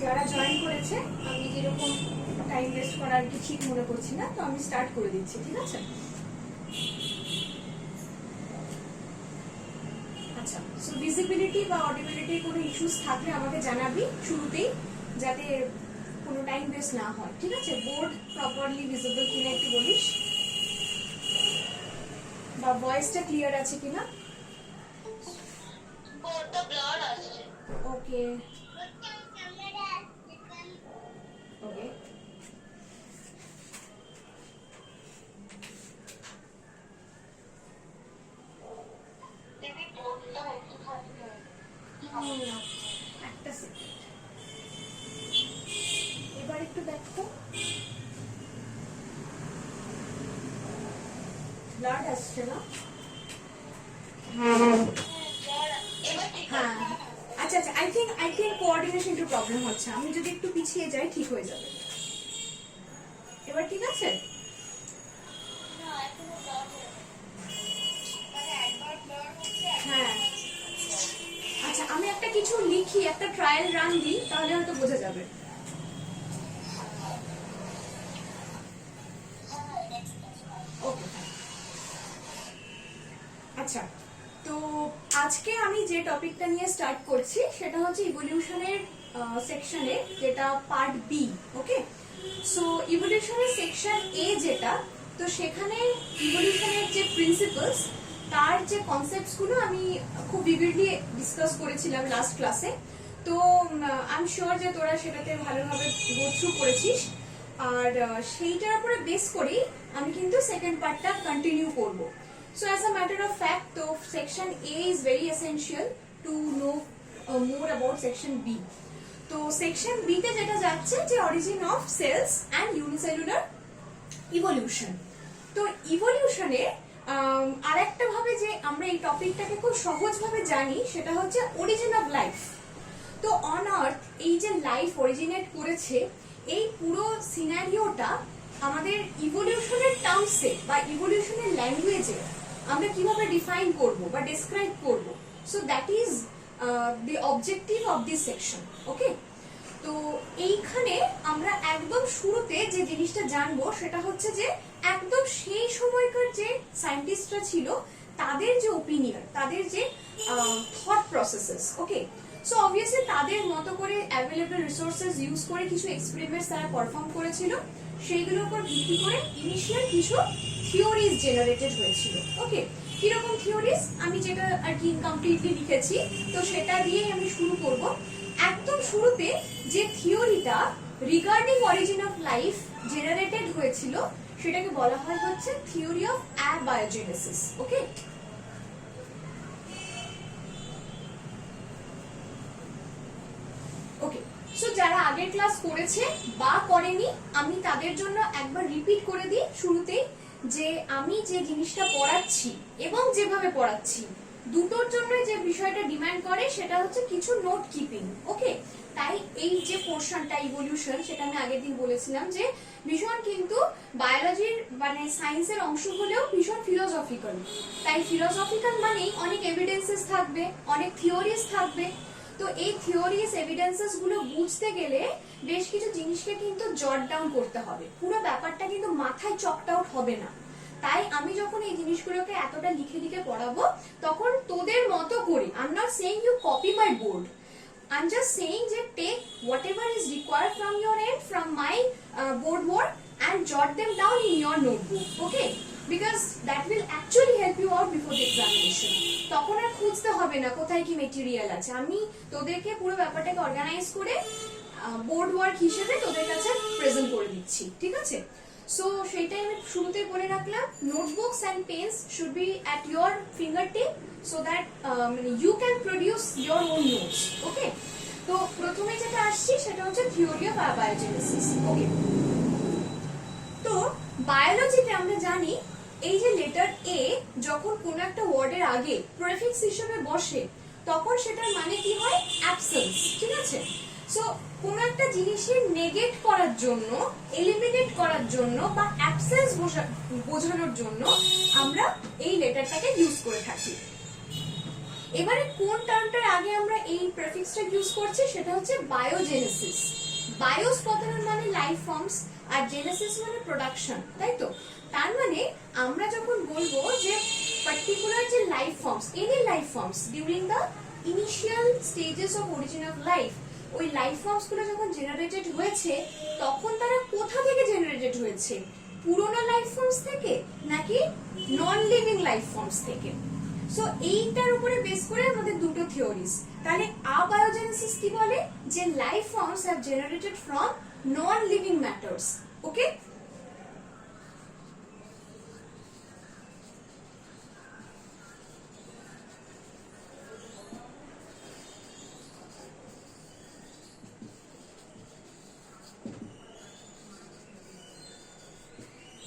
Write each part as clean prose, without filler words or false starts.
যারা জয়েন করেছে আমি যেরকম টাইম ওয়েস্ট করা আর কি ঠিক মনে করছি না, তো আমি স্টার্ট করে দিচ্ছি, ঠিক আছে? আচ্ছা, সো ভিজিবিলিটি বা অডিবিলিটির কোনো ইস্যুস থাকলে আমাকে জানাবি শুরুতেই, যাতে কোনো টাইম ওয়েস্ট না হয়, ঠিক আছে? বোর্ড প্রপারলি ভিজিবল কিনা একটু বলিস, বা ভয়েসটা ক্লিয়ার আছে কিনা? বোর্ডটা ব্লার আসছে। ওকে ওকে, দিদি বোর্ডটা একটুখানি একটা সেকেন্ড, এবার একটু দেখো, ব্লাড আসছে না? এবার ঠিক হ্যাঁ, আছে। আচ্ছা আচ্ছা, আই থিঙ্ক কোঅর্ডিনেশন একটু প্রবলেম হচ্ছে, আমি যদি একটু পিছিয়ে যাই ঠিক হয়ে যাবে। এবার ঠিক আছে? না, এখনো ব্লার মানে একবার ব্লার হচ্ছে। হ্যাঁ, আচ্ছা আমি একটা কিছু লিখি, একটা ট্রায়াল রান দিই, তাহলে হয়তো বোঝা যাবে। ওকে, আচ্ছা, তো আজকে আমি যে টপিকটা নিয়ে স্টার্ট করছি সেটা হচ্ছে ইভলিউশনের সেকশনে, যেটা পার্ট বি। ওকে, সো ইভলিউশনের সেকশন এ যেটা, তো সেখানে ইভলিউশনের যে প্রিন্সিপালস, তার যে কনসেপ্টস গুলো আমি খুব ভিভিডলি ডিসকাস করেছিলাম লাস্ট ক্লাসে। তো আই এম শিওর যে তোরা সেটাতে ভালোভাবে গো থ্রু করেছিস, আর সেইটার উপরে বেস করেই আমি কিন্তু সেকেন্ড পার্টটা কন্টিনিউ করব। So as a matter of fact, so section A is very essential to know more about section B. তো section B তে যেটা যাচ্ছে যে origin of cells and unicellular evolution. তো ইভলিউশনে আরেকটা ভাবে যে আমরা এই টপিকটাকে খুব সহজভাবে জানি, সেটা হচ্ছে অরিজিন অফ লাইফ। তো অন আর্থ এই যে লাইফ অরিজিনেট করেছে, এই পুরো সিনারিওটা আমাদের ইভলিউশনের টার্মসে বা ইভলিউশনের ল্যাঙ্গুয়েজে আমরা কিভাবে ডিফাইন করব বা ডেসক্রাইব করব। So that is the objective of this section. Okay, তো এইখানে আমরা একদম শুরুতে যে জিনিসটা জানবো সেটা হচ্ছে যে একদম সেই সময়কার যে সায়েন্টিস্টরা ছিল তাদের যে ওপিনিয়ন, তাদের যে থট প্রসেসেস। ওকে, সো অবভিয়াসলি তাদের মতো করে অ্যাভেলেবল রিসোর্সেস ইউজ করে কিছু এক্সপেরিমেন্টস তারা পারফর্ম করেছিল, সেইগুলোর উপর ভিত্তি করে ইনিশিয়াল কিছু থিওরিজ জেনারেটেড হয়েছিল। ওকে, কিরকম থিওরিজ আমি যেটা আর কি কমপ্লিটলি লিখেছি, তো সেটা দিয়ে আমি শুরু করব। একদম শুরুতে যে থিওরিটা regarding origin of life generated হয়েছিল সেটাকে বলা হয় হচ্ছে theory of abiogenesis. Okay, okay, so যারা আগের ক্লাস করেছে বা করেনি, আমি তাদের জন্য একবার রিপিট করে দিই শুরুতেই, যে আমি যে জিনিসটা পড়াচ্ছি এবং যেভাবে পড়াচ্ছি দুটোর জন্য যে বিষয়টা ডিমান্ড করে সেটা হচ্ছে কিছু নোট কিপিং। ওকে, তাই এই যে পোর্শনটা ইভলিউশন, সেটা আমি আগের দিন বলেছিলাম যে ভীষণ কিন্তু বায়োলজির মানে সায়েন্সের অংশ হলেও ভীষণ ফিলোসফিক্যাল। তাই ফিলোসফিক্যাল মানেই অনেক এভিডেন্সেস থাকবে, অনেক থিওরিজ থাকবে। তো এই থিওরিজ এভিডেন্সেস গুলো বুঝতে গেলে বেশ কিছু জিনিসকে কিন্তু জট ডাউন করতে হবে, পুরো ব্যাপারটা কিন্তু মাথায় চকড আউট হবে না। তাই আমি যখন এই জিনিসগুলোকে এতটা লিখে লিখে পড়াবো, তখন তোদের মতো করে, I am not saying you copy my board, I am just saying যে take whatever is required from your end, from my board work, and jot them down in your notebook. Okay, because that will actually help you out before the examination. তখন আর খুঁজতে হবে না কোথায় কি material আছে, আমি তোদেরকে পুরো ব্যাপারটাকে অর্গানাইজ করে বোর্ড ওয়ার্ক হিসেবে তোদের কাছে প্রেজেন্ট করে দিচ্ছি, ঠিক আছে? সো সেইটাই আমি শুরুতে বলে রাখলাম, notebooks and pens should be at your fingertip so that you can produce your own notes. Okay, তো প্রথমে যেটা আসছি সেটা হচ্ছে থিওরি অফ অ্যাবায়োজেনেসিস। ওকে, তো বায়োলজিতে আমরা জানি এই যে লেটার এ যখন কোন একটা ওয়ার্ডের আগে প্রেফিক্স হিসেবে বসে, তখন সেটার মানে কি হয়? অ্যাবসেন্স। ঠিক আছে, সো কোন একটা জিনিসের নেগেট করার জন্য, এলিমিনেট করার জন্য বা অ্যাবসেন্স বোঝানোর জন্য আমরা এই লেটারটাকে ইউজ করে থাকি। এবারে কোন টার্মটার আগে আমরা এই প্রেফিক্সটা ইউজ করছি সেটা হচ্ছে বায়োজেনেসিস। বায়োস কথার মানে লাইফ ফর্মস আর জেনেসিস মানে প্রোডাকশন, তাই তো? তার মানে আমরা যখন বলবো যে পার্টিকুলার যে life forms, any life forms during the initial stages of origin of life, ওই লাইফ ফর্মস গুলো যখন জেনারেটেড হয়েছে তখন তারা কোথা থেকে জেনারেটেড হয়েছে? পুরোনো লাইফ ফর্মস থেকে নাকি নন লিভিং লাইফ ফর্মস থেকে? সো এইটার উপরে বেস করে আমাদের দুটো থিওরিজ। তাহলে আবায়োজেনেসিস কি বলে? যে life forms have generated from non living matters. Okay,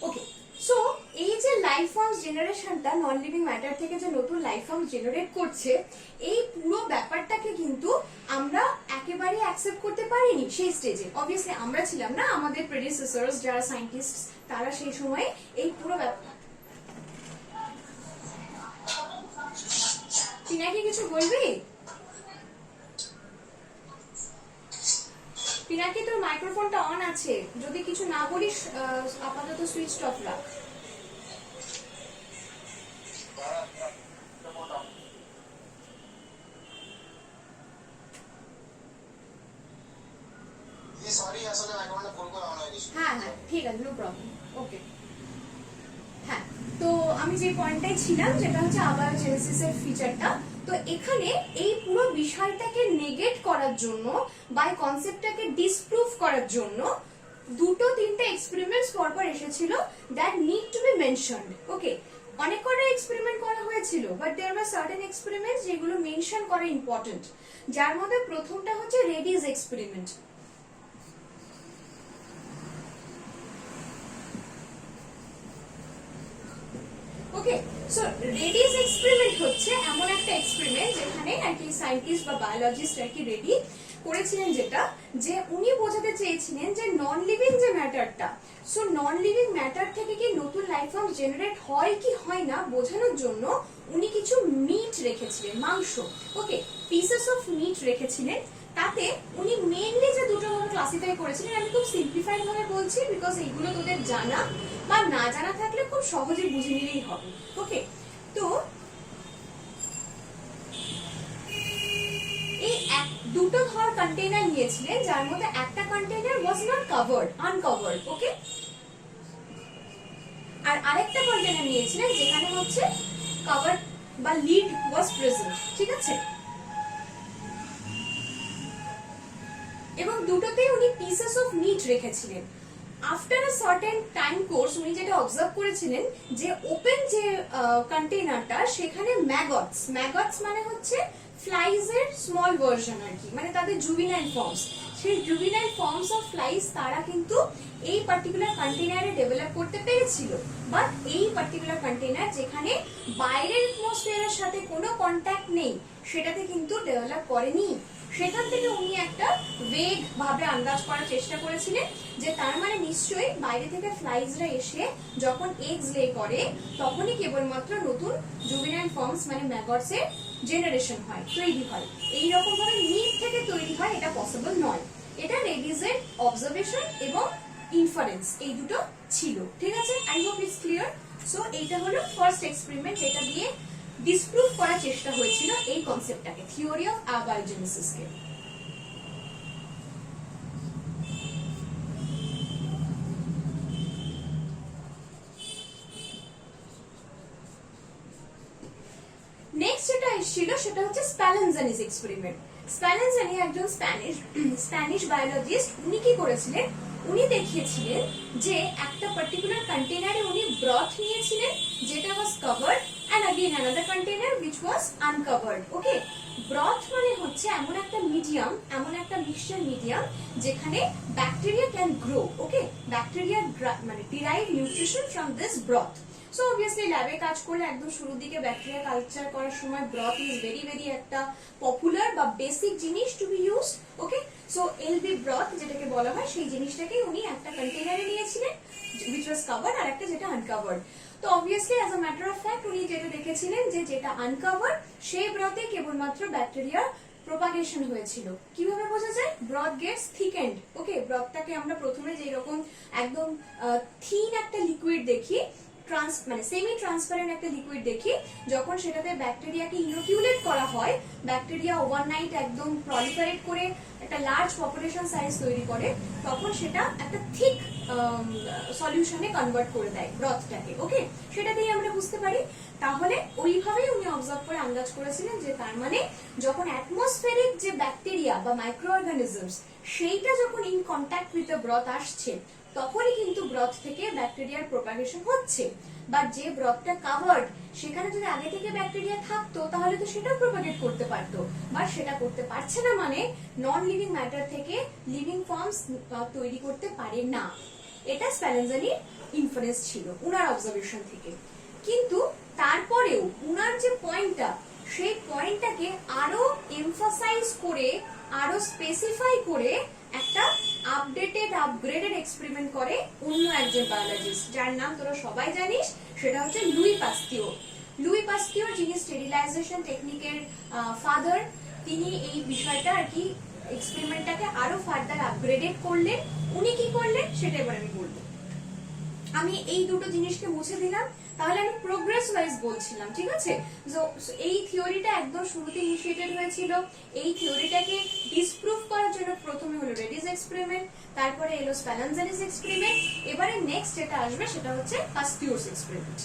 okay. So এই যে লাইফ ফর্মস জেনারেশনটা নন লিভিং ম্যাটার থেকে যে নতুন লাইফ ফর্ম জেনারেট করছে, এই পুরো ব্যাপারটাকে কিন্তু আমরা একেবারে অ্যাকসেপ্ট করতে পারিনি সেই স্টেজে। অবভিয়াসলি আমরা ছিলাম না, আমাদের প্রেডিসেসর্স যারা সায়েন্টিস্ট তারা সেই সময় এই পুরো ব্যাপার। পিনাকি কিছু বলবি? পিনাকি তোর মাইক্রোফোনটা অন আছে, যদি কিছু না বলিস আপাতত সুইচ অফ রাখ। হ্যাঁ হ্যাঁ ঠিক আছে, নো প্রবলেম। ওকে, হ্যাঁ, তো আমি যে পয়েন্টটাই ছিলাম যেটা হচ্ছে আবায়োজেনেসিসের ফিচারটা। তো এখানে এই পুরো বিষয়টাকে নেগেট করার জন্য বা এই কনসেপ্টটাকে ডিসপ্রুভ করার জন্য দুটো তিনটে এক্সপেরিমেন্টস পরপর এসেছিল that need to be mentioned. Okay, অনেক কটা এক্সপেরিমেন্ট করা হয়েছিল, but there were certain experiments যেগুলো মেনশন করা ইম্পর্টেন্ট, যার মধ্যে প্রথমটা হচ্ছে Redi's experiment. Okay, so Redi's experiment হচ্ছে এমন একটা এক্সপেরিমেন্ট যেখানে আর কি সায়েন্টিস্ট বা বায়োলজিস্ট আর কি রেডি করেছিলেন, যেটা যে উনি বোঝাতে চেয়েছিলেন যে নন লিভিং যে ম্যাটারটা, সো নন লিভিং ম্যাটার থেকে কি নতুন লাইফ ফর্ম জেনারেট হয় কি হয় না বোঝানোর জন্য উনি কিছু মিট রেখেছিলেন, মাংস। ওকে, পিসেস অফ মিট রেখেছিলেন। তাতে উনি মেইনলি যে দুটো ভাবে ক্লাসিফাই করেছিলেন, আমি খুব সিম্পলিফাইড ভাবে বলছি বিকজ এইগুলো তোদের জানা বা না জানা থাকলে খুব সহজে বুঝে নিলেই হবে। ওকে, তো এই দুটো ধর কন্টেইনার নিয়েছিলেন, যার মধ্যে একটা container was not covered, uncovered. Okay, আর আরেকটা কন্টেইনার নিয়েছিলেন যেখানে হচ্ছে কভার বা লিড ওয়াজ প্রেজেন্ট। ঠিক আছে, এবং দুটোতেই উনি পিসেস অফ মিট রেখেছিলেন। After a certain time course উনি যেটা অবজার্ভ করেছিলেন যে ওপেন যে কন্টেইনারটা সেখানে ম্যাগটস, ম্যাগটস মানে হচ্ছে ফ্লাইজ এর স্মল ভার্সন আর কি, মানে তাদের জুভিনাইল ফর্মস, সেই জুভিনাইল ফর্মস অফ ফ্লাইজ তারা কিন্তু এই পার্টিকুলার কন্টেইনারে ডেভেলপ করতে পেরেছিল। বাট এই পার্টিকুলার কন্টেইনার যেখানে বাইরের অ্যাটমসফিয়ারের সাথে কোনো কন্ট্যাক্ট নেই সেটাতে কিন্তু ডেভেলপ করেনি। সেখান থেকে উনি একটা ভেগ ভাবে আন্দাজ করার চেষ্টা করেছিলেন যে তার মানে নিশ্চয়ই বাইরে থেকে ফ্লাইজরা এসে যখন এগস লে করে তখনই কেবলমাত্র নতুন জুভিনাইল ফর্মস মানে ম্যাগটস এর জেনারেশন হয়, তৈরি হয়। এইরকম ভাবে মিট থেকে তৈরি হয় এটা পসিবল নয়। এটা রেডিসের অবজারভেশন এবং ইনফারেন্স এই দুটো ছিল। ঠিক আছে, I hope it's clear. So এইটা হলো ফার্স্ট এক্সপেরিমেন্ট যেটা দিয়ে ডিসপ্রুভ করার চেষ্টা হয়েছিল এই কনসেপ্টটাকে, থিওরি অফ আবায়োজেনেসিসকে। নেক্সট যেটা এসেছিল সেটা হচ্ছে স্প্যালেনজানিস এক্সপেরিমেন্ট। স্প্যালেনজানি একজন স্প্যানিশ বায়োলজিস্ট। উনি কি করেছিলেন, উনি দেখিয়েছিলেন যে একটা পার্টিকুলার কন্টেইনারে উনি ব্রথ নিয়েছিলেন যেটা was covered and again another container which was uncovered. Okay, broth মানে হচ্ছে এমন একটা মিডিয়াম, এমন একটা মিক্সচার মিডিয়াম যেখানে bacteria can grow. Okay, bacteria মানে derive nutrition from this broth. So obviously ল্যাবে কাজ করলে একদম শুরুর দিকে ব্যাকটেরিয়া কালচার করার সময় ব্রথ ইজ ভেরি ভেরি একটা পপুলার বা বেসিক জিনিস টু বি ইউজ। ওকে, সো এলবি ব্রথ যেটাকে বলা হয় সেই জিনিসটাকে উনি একটা কন্টেনারে নিয়েছিলেন which was covered আর একটা যেটা আনকভার্ড। তো obviously as a matter of fact উনি যেটা দেখেছিলেন যে যেটা আনকভার্ড সেই ব্রথে কেবলমাত্র ব্যাকটেরিয়া প্রপাগেশন হয়েছিল। কিভাবে বোঝা যায়? Broth gets thickened. ওকে, ব্রথটাকে আমরা প্রথমে যে রকম একদম থিন একটা লিকুইড দেখি, মানে সেমি ট্রান্সপারেন্ট একটা লিকুইড দেখি, যখন সেটাতে ব্যাকটেরিয়াকে ইনোকিউলেট করা হয়, ব্যাকটেরিয়া ওভারনাইট একদম প্রলিফারেট করে একটা লার্জ পপুলেশন সাইজ তৈরি করে, তখন সেটা একটা থিক সলিউশনে কনভার্ট করে দেয় ব্রথটাকে। ওকে, সেটা দিয়ে আমরা বুঝতে পারি। তাহলে ওইভাবেই উনি অবজার্ভ করে আন্দাজ করেছিলেন যে তার মানে যখন অ্যাটমসফেরিক যে ব্যাকটেরিয়া বা মাইক্রো অর্গানিজমস সেইটা যখন in contact with the broth আসছে, তখনই কিন্তু ব্রথ থেকে ব্যাকটেরিয়ার প্রপাগেশন হচ্ছে। বা যে ব্রথটা কাভার্ড সেখানে যদি আগে থেকে ব্যাকটেরিয়া থাকতো তাহলে তো সেটাও প্রপাগেট করতে পারতো, বাট সেটা করতে পারছে না, মানে নন লিভিং ম্যাটার থেকে লিভিং ফর্মস তৈরি করতে পারে না। এটা স্প্যালেনজানির ইনফারেন্স ছিল উনার অবজারভেশন থেকে। কিন্তু তারপরেও উনার যে পয়েন্টটা, সেই পয়েন্টটাকে আরো এমফাসাইজ করে, আরো স্পেসিফাই করে একটা আপডেটেড আপগ্রেডেড এক্সপেরিমেন্ট করে অন্য একজন বায়োলজিস্ট, যার নাম তোরা সবাই জানিস, সেটা হচ্ছে লুই পাস্তিওর। লুই পাস্তিওর, যিনি স্টেরিলাইজেশন টেকনিকের ফাদার, তিনি এই বিষয়টা আর কি এক্সপেরিমেন্টটাকে আরো ফার্দার আপগ্রেডেড করলেন। উনি কি করলেন সেটা এবার আমি বলবো। আমি এই দুটো জিনিসকে মুছে দিলাম, তাহলে আমি প্রোগ্রেস ওয়াইজ বলছিলাম, ঠিক আছে? এই থিওরিটা একদম শুরুতে ইনিশিয়েটেড হয়েছিল। এই থিওরিটাকে ডিসপ্রুভ করার জন্য প্রথমে হলো রেডিস এক্সপেরিমেন্ট, তারপরে এলো স্প্যালেনজানিস এক্সপেরিমেন্ট, এবারে নেক্সট যেটা আসবে সেটা হচ্ছে পাস্তিওরস এক্সপেরিমেন্ট।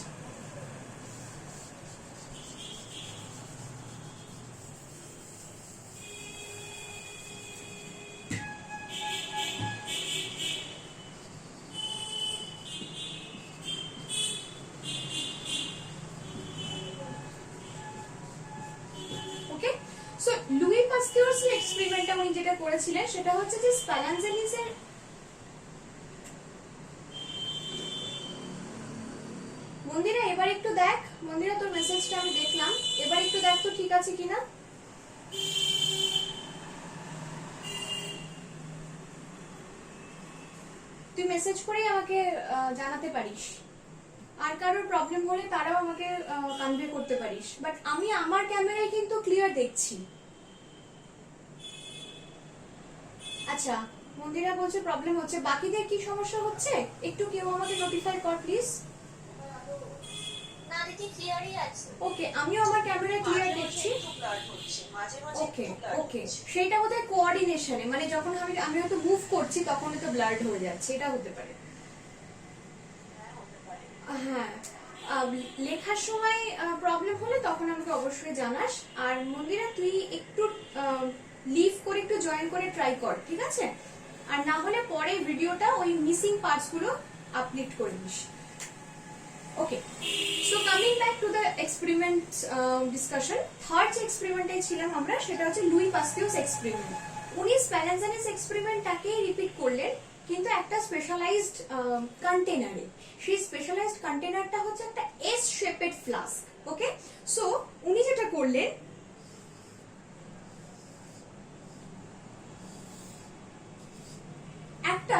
সো লুই পাস্তিওরস এর এক্সপেরিমেন্টটা উনি যেটা করেছিলেন সেটা হচ্ছে যে স্প্যালেনজানিসের মন্দিরা, এবার একটু দেখ মন্দিরা, তোর মেসেজটা আমি দেখলাম, এবার একটু দেখ তো ঠিক আছে কিনা। তুই মেসেজ করেই আমাকে জানাতে পারিস, আর কারোর প্রবলেম হলে তারাও আমাকে কনভে করতে পারিস, বাট আমি আমার ক্যামেরায় কিন্তু ক্লিয়ার দেখছি। আচ্ছা, মন্দিরা বলছে প্রবলেম হচ্ছে, বাকিদের কি সমস্যা হচ্ছে একটু কেউ আমাকে নোটিফাই কর প্লিজ। না দিদি ক্লিয়ারই আছে। ওকে, আমিও আমার ক্যামেরায় ক্লিয়ার দেখছি। ওকে ওকে, সেটা বোধহয় কোঅর্ডিনেশনে, মানে যখন আমি হয়তো মুভ করছি তখন হয়তো ব্লার্ড হয়ে যাচ্ছে, এটা হতে পারে। হ্যাঁ, লেখার সময় প্রবলেম হলে তখন আমাকে অবশ্যই জানাস। আর মন্দিরা তুই একটু লিভ করে একটু জয়েন করে ট্রাই কর, ঠিক আছে? আর না হলে পরে ভিডিওটা ওই মিসিং পার্টস গুলো আপলোড করে this. Okay, so coming back to the experiment discussion, third যে এক্সপেরিমেন্টে ছিলাম আমরা সেটা হচ্ছে লুই পাস্তিওরস এক্সপেরিমেন্ট। উনি স্প্যালেনজানিস এক্সপেরিমেন্টটাকেই রিপিট করলেন, কিন্তু একটা স্পেশালাইজড কন্টেনারে। সেই স্পেশালাইজড কন্টেনারটা হচ্ছে একটা এস শেপেড ফ্লাস্ক। ওকে, সো উনি যেটা করলেন, একটা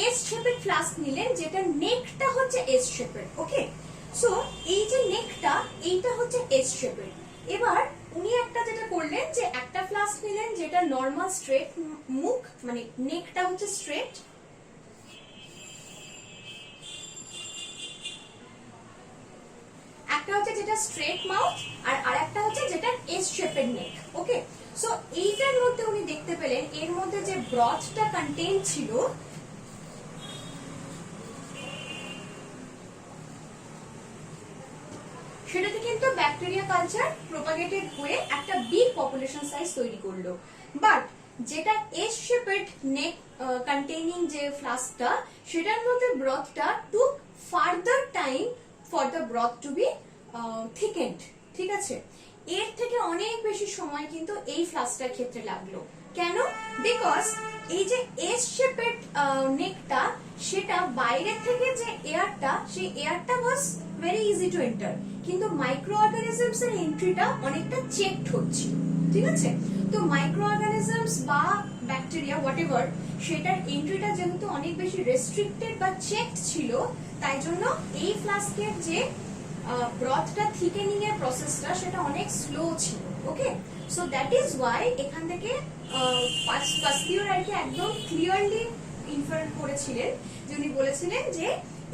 এস শেপেড ফ্লাস্ক নিলেন, যেটা নেকটা হচ্ছে এস শেপেড। ওকে, সো এই যে নেকটা, এইটা হচ্ছে এস শেপেড। এবার উনি একটা যেটা করলেন যে একটা ফ্লাস্ক নিলেন যেটা নরমাল স্ট্রেট মুখ, মানে নেকটা হচ্ছে স্ট্রেট, একটা হচ্ছে যেটা স্ট্রেট মাউথ, আর আরেকটা হচ্ছে যেটা এস শেপেড নেক। ওকে, সো এইটার মধ্যে উনি দেখতে পেলেন এর মধ্যে যে ব্রথটা কন্টেইন ছিল, সেটাতে কিন্তু ব্যাকটেরিয়া কালচার প্রপাগেটেড হয়ে একটা বিগ পপুলেশন সাইজ তৈরি করলো। বাট যেটা এস শেপেড নেক কন্টেইনিং যে ফ্লাস্কটা, সেটার মধ্যে ব্রথটা took further time for the broth to be thickened, ঠিক আছে? এর থেকে অনেক বেশি সময় কিন্তু এই ফ্লাস্কটার ক্ষেত্রে লাগলো। কেন? বিকজ এই যে এস শেপেড নেকটা, সেটা বাইরে থেকে যে এয়ারটা, সেই এয়ারটা was very easy to enter, কিন্তু মাইক্রো অর্গানিজমস এর এন্ট্রিটা অনেকটা চেকড হচ্ছিল, ঠিক আছে? তো মাইক্রো অর্গানিজমস বা ব্যাকটেরিয়া হোয়াটএভার, সেটার এন্ট্রিটা যেহেতু অনেক বেশি রেস্ট্রিক্টেড বা চেকড ছিল, তাই জন্য এই ফ্লাস্কের যে ব্রথটা থিকেনিং এর প্রসেসটা সেটা অনেক স্লো ছিল। ওকে, সো দ্যাট ইজ ওয়াই এখান থেকে পাস্তিওর আর কি একদম ক্লিয়ারলি ইনফার করেছিলেন, যে উনি বলেছিলেন যে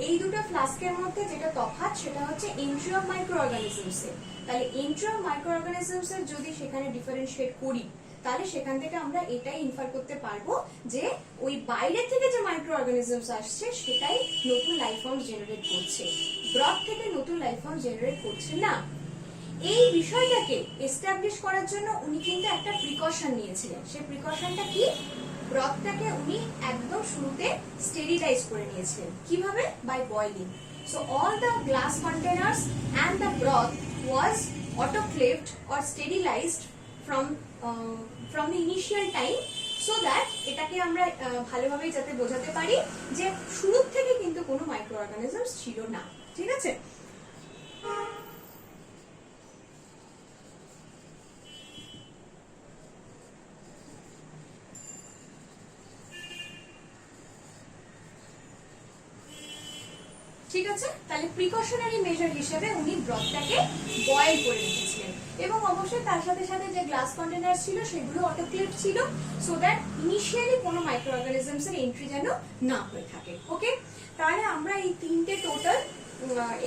এই দুটো ফ্লাস্কের মধ্যে যেটা তফাৎ সেটা হচ্ছে এন্ট্রি অফ মাইক্রো অর্গানিজমস এর। তাহলে এন্ট্রি অফ মাইক্রো অর্গানিজমস এর যদি সেখানে ডিফারেন্সিয়েট করি, তাহলে সেখান থেকে আমরা এটাই ইনফার করতে পারবো যে ওই বাইরে থেকে যে মাইক্রো অর্গানিজমস আসছে সেটাই নতুন লাইফ ফর্মস জেনারেট করছে, ব্রথ থেকে নতুন লাইফ ফর্ম জেনারেট করছে না। এই বিষয়টাকে এস্টাবলিশ করার জন্য উনি কিন্তু একটা প্রিকশন নিয়েছিলেন। সেই প্রিকশনটা কি? ব্রথটাকে উনি একদম শুরুতে স্টেরিলাইজ করে নিয়েছিলেন। কিভাবে? By boiling. So all the glass containers and the broth was autoclaved or sterilized from the initial time, so that এটাকে আমরা ভালোভাবে যাতে বোঝাতে পারি যে শুরু থেকে কিন্তু কোনো মাইক্রো অর্গানিজমস ছিল না, ঠিক আছে? ঠিক আছে, তাহলে প্রিকশনারি মেজার হিসেবে উনি ব্রথটাকে বয়েল করে রেখেছিলেন, এবং অবশ্যই তার সাথে সাথে যে গ্লাস কন্টেনার ছিল সেগুলো অটোক্লেভ ছিল, সো দ্যাট ইনিশিয়ালি কোনো মাইক্রো অর্গানিজমস এর এন্ট্রি যেন না হয়ে থাকে। ওকে, তাহলে আমরা এই তিনটে টোটাল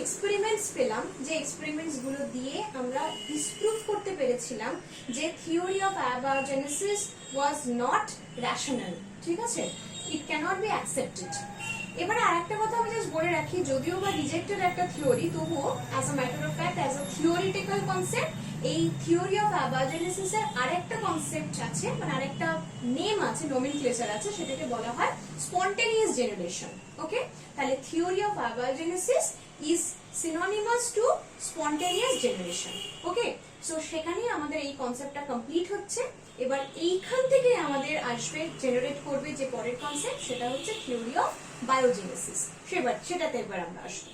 এক্সপেরিমেন্টস পেলাম, যে এক্সপেরিমেন্টস গুলো দিয়ে আমরা ডিসপ্রুভ করতে পেরেছিলাম যে theory of অ্যাবায়োজেনেসিস was not rational, ঠিক আছে? ইট ক্যানট বি অ্যাকসেপ্টেড। এবারে আরেকটা কথা আমি জাস্ট বলে রাখি, যদিও বা রিজেক্টেড একটা থিওরি, তবুও as a matter of fact, as a theoretical concept, এই থিওরি অফ অ্যাবায়োজেনেসিস এর আরেকটা কনসেপ্ট আছে, মানে আরেকটা নেম আছে, নোমেনক্লেচার আছে, সেটাকে বলা হয় স্পন্টেনিয়াস জেনারেশন। ওকে, তাহলে theory of abiogenesis is synonymous to spontaneous generation. Okay, so সেখানেই আমাদের এই কনসেপ্টটা কমপ্লিট হচ্ছে। এবার এইখান থেকে আমাদের আসবে, জেনারেট করবে যে পরের কনসেপ্ট, সেটা হচ্ছে থিওরি অফ বায়োজেনেসিস। সেটাতে এবার আমরা আসবো।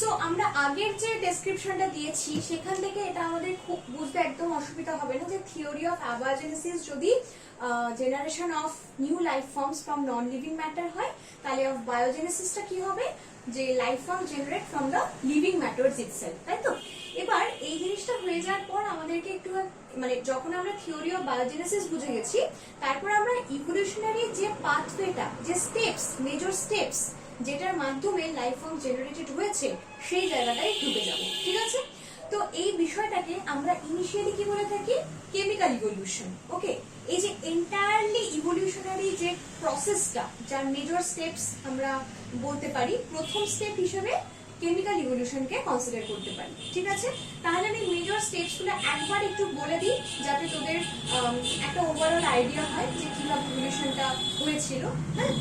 সো আমরা আগের যে ডেসক্রিপশনটা দিয়েছি সেখান থেকে এটা আমাদের খুব বুঝতে একদম অসুবিধা হবে না যে থিওরি অফ অ্যাবায়োজেনেসিস যদি generation of new life forms from non living matter হয়, তাহলে অফ বায়োজেনেসিসটা কি হবে? যে life form generate from the living matters itself, তাই তো? এবার এই জিনিসটা হয়ে যাওয়ার পর আমাদেরকে একটু, মানে যখন আমরা থিওরি অফ বায়োজেনেসিস বুঝে গেছি, তারপর আমরা ইভলিউশনারি যে পাথওয়েটা, যে স্টেপস, মেজর স্টেপস যেটার মাধ্যমে লাইফ ফর্ম জেনারেটেড হয়েছে, সেই জায়গাটায় ঢুকে যাব, ঠিক আছে? তো এই বিষয়টাকে আমরা ইনিশিয়ালি কি বলে থাকি? Chemical evolution. ওকে, এই যে এন্টায়ারলি ইভলিউশনারি যে প্রসেসটা, যার মেজর স্টেপস আমরা বলতে পারি, প্রথম স্টেপ হিসেবে কেমিক্যাল ইভলিউশনকে কনসিডার করতে পারি, ঠিক আছে? তাহলে আমি মেজর স্টেপস গুলো একবার একটু বলে দিই, যাতে তোদের একটা ওভারঅল আইডিয়া হয় যে কিভাবে ইভলিউশনটা হয়েছিল। হ্যাঁ,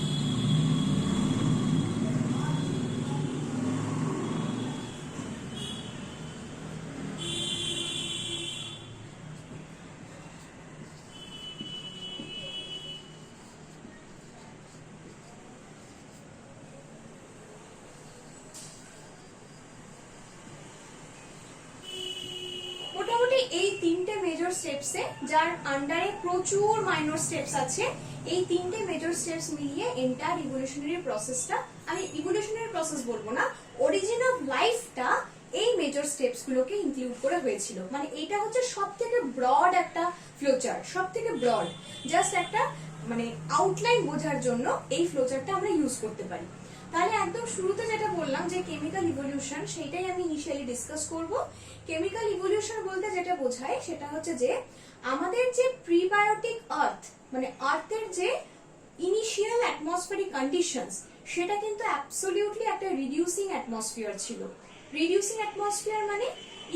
এই তিনটে মেজর স্টেপসে, যার আন্ডারে প্রচুর মাইনর স্টেপস আছে, এই তিনটে মেজর স্টেপস মিলিয়ে এন্টায়ার ইভলিউশনারি প্রসেসটা, আমি ইভলিউশনারি প্রসেস বলবো না, অরিজিন অফ লাইফটা এই মেজর স্টেপস গুলোকে ইনক্লুড করে হয়েছিল। মানে এটা হচ্ছে সব থেকে ব্রড একটা ফ্লোচার্ট, সব থেকে ব্রড, জাস্ট একটা মানে আউটলাইন বোঝার জন্য এই ফ্লোচার্টটা আমরা ইউজ করতে পারি। তাহলে একদম শুরুতে যেটা বললাম যে কেমিক্যাল ইভলিউশন, সেটাই আমি ইনিশিয়ালি ডিসকাস করব। কেমিক্যাল ইভলিউশন বলতে যেটা বোঝায় সেটা হচ্ছে যে আমাদের যে প্রিবায়োটিক আর্থ, মানে আর্থের যে ইনিশিয়াল অ্যাটমসফিয়ারিক কন্ডিশনস সেটা কিন্তু অ্যাবসলিউটলি একটা রিডিউসিং অ্যাটমসফিয়ার ছিল। রিডিউসিং অ্যাটমসফিয়ার মানে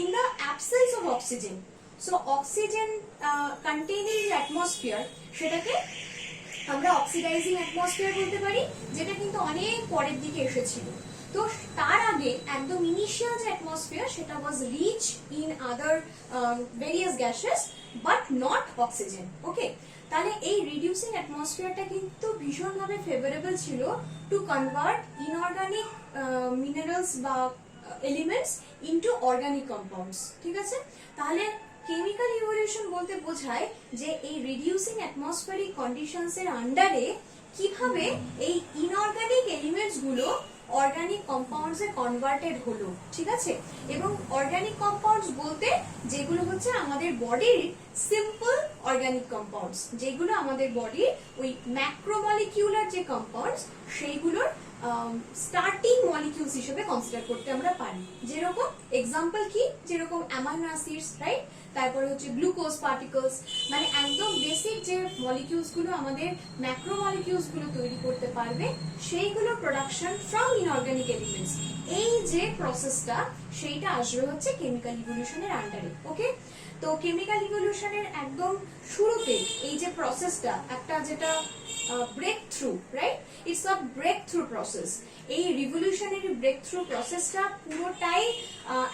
in the absence of oxygen. So oxygen containing atmosphere সেটাকে আমরা অক্সিডাইজিং অ্যাটমসফিয়ার বলতে পারি, যেটা কিন্তু অনেক পরের দিকে এসেছিল। তো তার আগে একদম ইনিশিয়াল যে অ্যাটমসফিয়ার সেটা was rich in other various gases but not oxygen. Okay, তাহলে এই রিডিউসিং অ্যাটমসফিয়ারটা কিন্তু ভীষণভাবে ফেভারেবল ছিল টু কনভার্ট ইনঅর্গানিক মিনারেলস বা এলিমেন্টস ইনটু অর্গানিক কম্পাউন্ডস। ঠিক আছে, তাহলে কেমিক্যাল ইভলিউশন বলতে বোঝায় যে এই রিডিউসিং অ্যাটমসফিয়ারিক কন্ডিশনস এর আন্ডারে কিভাবে এই ইনঅর্গানিক এলিমেন্টস গুলো অর্গানিক কম্পাউন্ডস এ কনভার্টেড হলো। ঠিক আছে, এবং অর্গানিক কম্পাউন্ডস বলতে যেগুলো হচ্ছে আমাদের বডির সিম্পল অর্গানিক কম্পাউন্ডস, যেগুলো আমাদের বডির ওই ম্যাক্রোমলিকিউলার যে কম্পাউন্ডস সেইগুলোর স্টার্টিং মলিকিউলস হিসেবে কনসিডার করতে আমরা পারি। যেরকম এক্সাম্পল কি, যেরকম অ্যামাইনো অ্যাসিডস, রাইট, তারপরে হচ্ছে গ্লুকোজ পার্টিকলস, মানে একদম বেসিক যে মলিকিউলস গুলো আমাদের ম্যাক্রো মলিকিউলস গুলো তৈরি করতে পারবে সেইগুলো প্রোডাকশন ফ্রম ইনঅর্গানিক এলিমেন্টস, এই যে প্রসেসটা সেইটা আসবে হচ্ছে কেমিক্যাল ইভলিউশনের আন্ডারে। ওকে, তো কেমিক্যাল ইভলিউশনের একদম শুরুতে এই যে প্রসেসটা একটা যেটা breakthrough, right, it's a breakthrough process. এই রিভলিউশনারি ব্রেক থ্রু প্রসেসটা পুরোটাই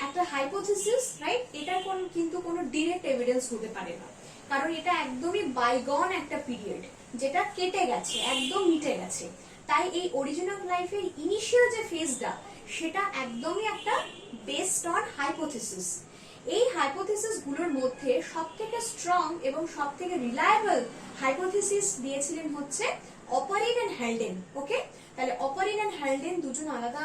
একটা হাইপোথিসিস, রাইট, এটার কিন্তু কোনো ডিরেক্ট এভিডেন্স হতে পারে না, কারণ এটা একদমই বাইগন একটা পিরিয়ড যেটা কেটে গেছে, একদম মিটে গেছে। তাই এই অরিজিন অফ লাইফের ইনিশিয়াল যে ফেজটা সেটা একদমই একটা বেসড অন হাইপোথিসিস। এই হাইপোথিসিস গুলোর মধ্যে সবথেকে স্ট্রং এবং সবথেকে রিলায়েবল হাইপোথিসিস দিয়েছিলেন হচ্ছে অপারিন এন্ড হ্যালডেন। ওকে, তাহলে অপারিন এন্ড হ্যালডেন দুজন আলাদা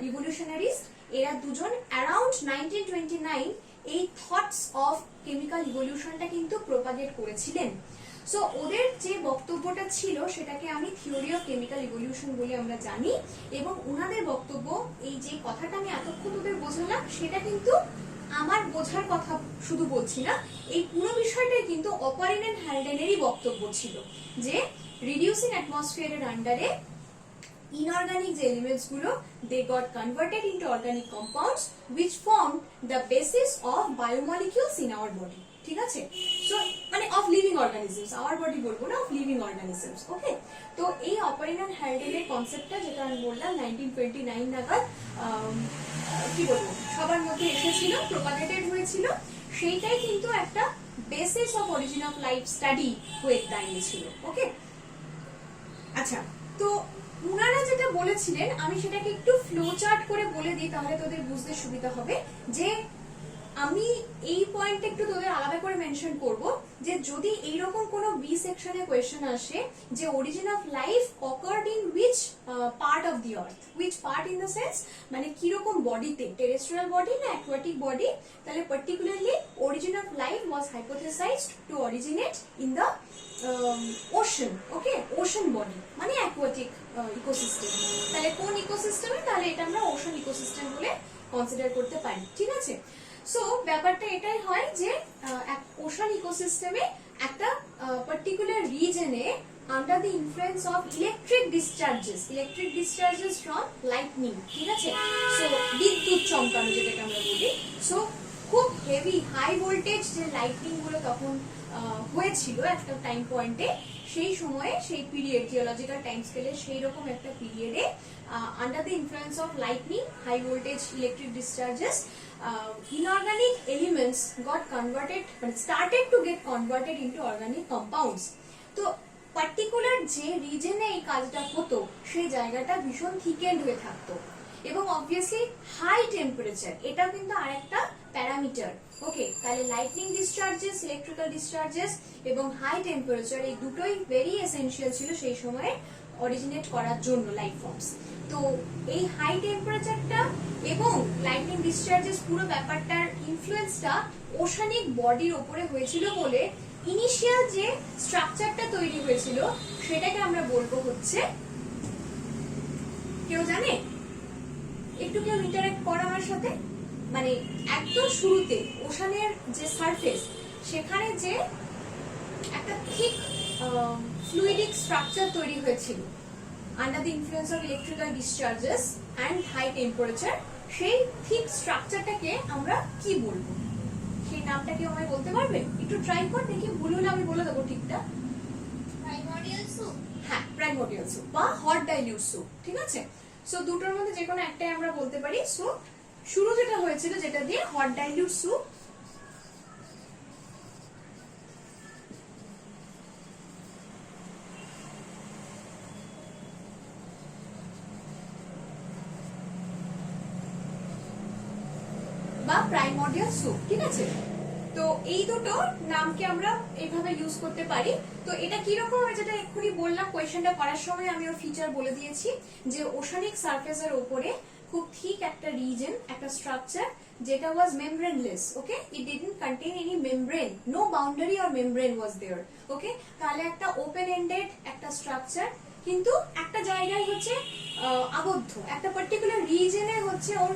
ইভলিউশনারিস্ট, এরা দুজন অ্যারাউন্ড 1929 এই থটস অফ কেমিক্যাল ইভলিউশনটা কিন্তু প্রোপাগেট করেছিলেন। সো ওদের যে বক্তব্যটা ছিল সেটাকে আমি থিওরি অফ কেমিক্যাল ইভলিউশন বলে আমরা জানি, এবং ওনাদের বক্তব্য, এই যে কথাটা আমি এতক্ষণ ওদের বোঝালাম সেটা কিন্তু আমার বোঝার কথা শুধু বলছি না, এই পুরো বিষয়টাই কিন্তু অপারিন এন্ড হ্যালডেনেরই বক্তব্য ছিল যে রিডিউসিং অ্যাটমসফিয়ারের আন্ডারে ইনঅর্গানিক যে এলিমেন্টস গুলো they got converted into organic compounds which form the basis of biomolecules in our body. ঠিক আছে, সো মানে of living organisms, our body বলবো না, অফ লিভিং অর্গানিজমস। ওকে, তো এই অপারিন এন্ড হ্যালডেনের কনসেপ্টটা যেটা আমি বললাম 1929 নাগাদ কি বলবো সবার মধ্যে এসেছিল, প্রোপাগেটেড হয়েছিল, সেইটাই কিন্তু একটা basis of origin of life study হয়ে দাঁড়িয়েছিল। ওকে, আচ্ছা, তো উনারা যেটা বলেছিলেন আমি সেটাকে একটু ফ্লো চার্ট করে বলে দিই, তাহলে তোদের বুঝতে সুবিধা হবে। যে আমি এই পয়েন্টটা একটু তোদের আলাদা করে মেনশন করব, যে যদি এইরকম কোনো বি সেকশনে কোয়েশ্চেন আসে যে origin of life occurred in which part of the earth, which part in the sense মানে কিরকম বডিতে, টেরেস্ট্রিয়াল বডি না অ্যাকুয়াটিক বডি, তাহলে particularly origin of life was hypothesized to originate in the ocean. Okay, ocean body মানে aquatic ecosystem, তাহলে কোন ইকোসিস্টেমে, তাহলে এটা আমরা ওশন ইকোসিস্টেম বলে কনসিডার করতে পারি। ঠিক আছে, সো ব্যাপারটা এটাই হয় যে ওশান ইকোসিস্টেমে একটা পার্টিকুলার রিজনে under the influence of electric discharges from lightning. ঠিক আছে, সো বিদ্যুৎ চমকানো যেটাকে আমরা বলি, সো খুব হেভি হাই ভোল্টেজ যে লাইটনিং গুলো তখন হয়েছিল একটা টাইম পয়েন্টে, সেই সময়ে সেই পিরিয়ড জিওলজিক্যাল টাইম স্কেলে সেই রকম একটা পিরিয়ডে under the influence of lightning, high voltage electric discharges, inorganic elements got converted, started to get converted into organic compounds. তো পার্টিকুলার যে রিজনে এই কাজটা হতো সেই জায়গাটা ভীষণ থিকেন্ড হয়ে থাকতো, এবং অবভিয়াসলি হাই টেম্পারেচার এটা কিন্তু আরেকটা প্যারামিটার। ওকে, তাহলে লাইটনিং ডিসচার্জেস, ইলেকট্রিক্যাল ডিসচার্জেস এবং হাই টেম্পারেচার এই দুটোই ভেরি এসেনশিয়াল ছিল সেই সময়ে অরিজিনেট করার জন্য লাইফ ফর্মস। তো এই হাই টেম্পারেচারটা এবং লাইটনিং ডিসচার্জেস পুরো ব্যাপারটার ইনফ্লুয়েন্সটা ওশানিক বডির উপরে হয়েছিল বলে ইনিশিয়াল যে স্ট্রাকচারটা তৈরি হয়েছিল সেটাকে আমরা বলবো হচ্ছে, কেউ জানে? একটু কেউ ইন্টারঅ্যাক্ট কর আমার সাথে। মানে একদম শুরুতে ওশানের যে সারফেস সেখানে যে একটা থিক ফ্লুইডিক স্ট্রাকচার তৈরি হয়েছিল under the influence of electrical discharges and high temperature, সেই থিক স্ট্রাকচারটাকে আমরা কি বলবো? সেই নামটা কি আমায় বলতে পারবে? একটু ট্রাই কর দেখি, ভুল হলে আমি বলে দেবো ঠিকটা। প্রাইমোরিয়াল স্যুপ। হ্যাঁ, প্রাইমোর্ডিয়াল স্যুপ বা হট ডাইলিউট স্যুপ, ঠিক আছে। সো দুটোর মধ্যে যে কোনো একটাই আমরা বলতে পারি। সো শুরু যেটা হয়েছিল যেটা দিয়ে হট ডাইলিউট স্যুপ, বা প্রাইমোর্ডিয়াল স্যুপ, ঠিক আছে। তো এই দুটো নামকে আমরা এইভাবে ইউজ করতে পারি। তো এটা কিরকম, যেটা এক্ষুনি বললাম কোয়েশ্চেনটা করার সময় আমি ওর ফিচার বলে দিয়েছি যে ওশানিক সারফেসের উপরে খুব ঠিক একটা রিজন, একটা স্ট্রাকচার যেটা was membraneless, okay, it didn't contain any membrane, no boundary or membrane was there, okay. তাহলে একটা ওপেন এন্ডেড একটা স্ট্রাকচার, কিন্তু একটা জায়গায় হচ্ছে আবদ্ধ, একটা পার্টিকুলার রিজনে হচ্ছে ওর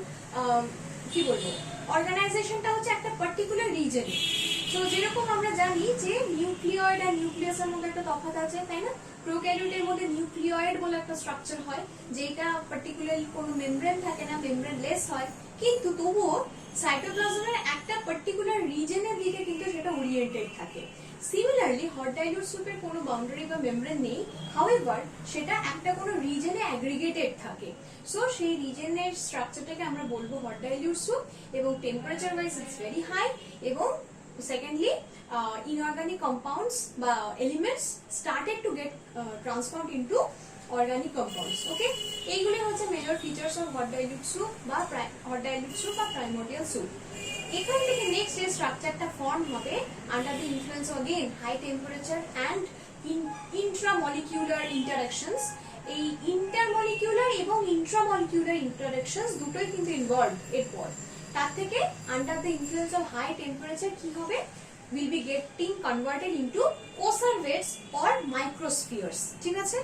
কি বলবো, অর্গানাইজেশনটা হচ্ছে একটা পার্টিকুলার রিজনে। তো যেরকম আমরা জানি যে নিউক্লিয়য়েড আর নিউক্লিয়াসের মধ্যে একটা তফাৎ আছে, তাই না? প্রোক্যারিওটের মধ্যে নিউক্লিয়য়েড বলে একটা স্ট্রাকচার হয়, যেটা পার্টিকুলারলি কোনো মেমব্রেন থাকে না, মেমব্রেন লেস হয়, কিন্তু তবুও সাইটোপ্লাজমের একটা পার্টিকুলার রিজনের দিকে কিন্তু সেটা ওরিয়েন্টেড থাকে। সিমিলারলি হট ডাইলিউট স্যুপের কোনো বাউন্ডারি বা মেমব্রেন নেই, হাউএভার সেটা একটা কোনো রিজনে অ্যাগ্রিগেটেড থাকে। সো সেই রিজনের স্ট্রাকচারটাকে আমরা বলবো হট ডাইলিউট স্যুপ, এবং temperature wise it's very high, এবং সেকেন্ডলি inorganic compounds বা elements started to get transformed into organic compounds, okay. এইগুলি হচ্ছে major features of hot dilute soup বা প্রাইমোর্ডিয়াল স্যুপ। এখান থেকে নেক্সট যে স্ট্রাকচারটা ফর্ম হবে under the influence again high temperature and intramolecular interactions, এই ইন্টারমলিকিউলার এবং ইন্ট্রামলিকিউলার ইন্টারাকশনস দুটোই কিন্তু ইনভলভ। এরপর তার থেকে under the influence of high temperature কি হবে, will be getting converted into conservates or microspheres, ঠিক আছে।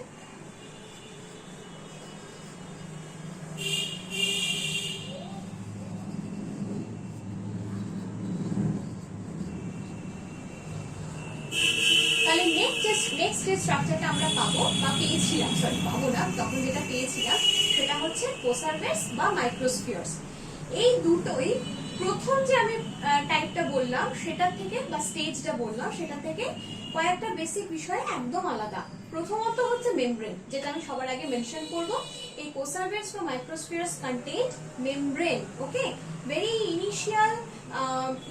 তাহলে নেক্সট যে স্ট্রাকচারটা আমরা পাবো বা পেয়েছিলাম, সরি পাবো না, তখন যেটা পেয়েছিলাম সেটা হচ্ছে কোসারভেটস বা মাইক্রোস্ফিয়ার্স। এই দুটোই প্রথম যে আমি টাইপটা বললাম সেটা থেকে বা স্টেজটা বললাম সেটা থেকে কয়েকটা বেসিক বিষয় একদম আলাদা। প্রথমত হচ্ছে মেমব্রেন, যেটা আমি সবার আগে মেনশন করব। এই কোসারভেটস বা microspheres contain membrane, okay, very initial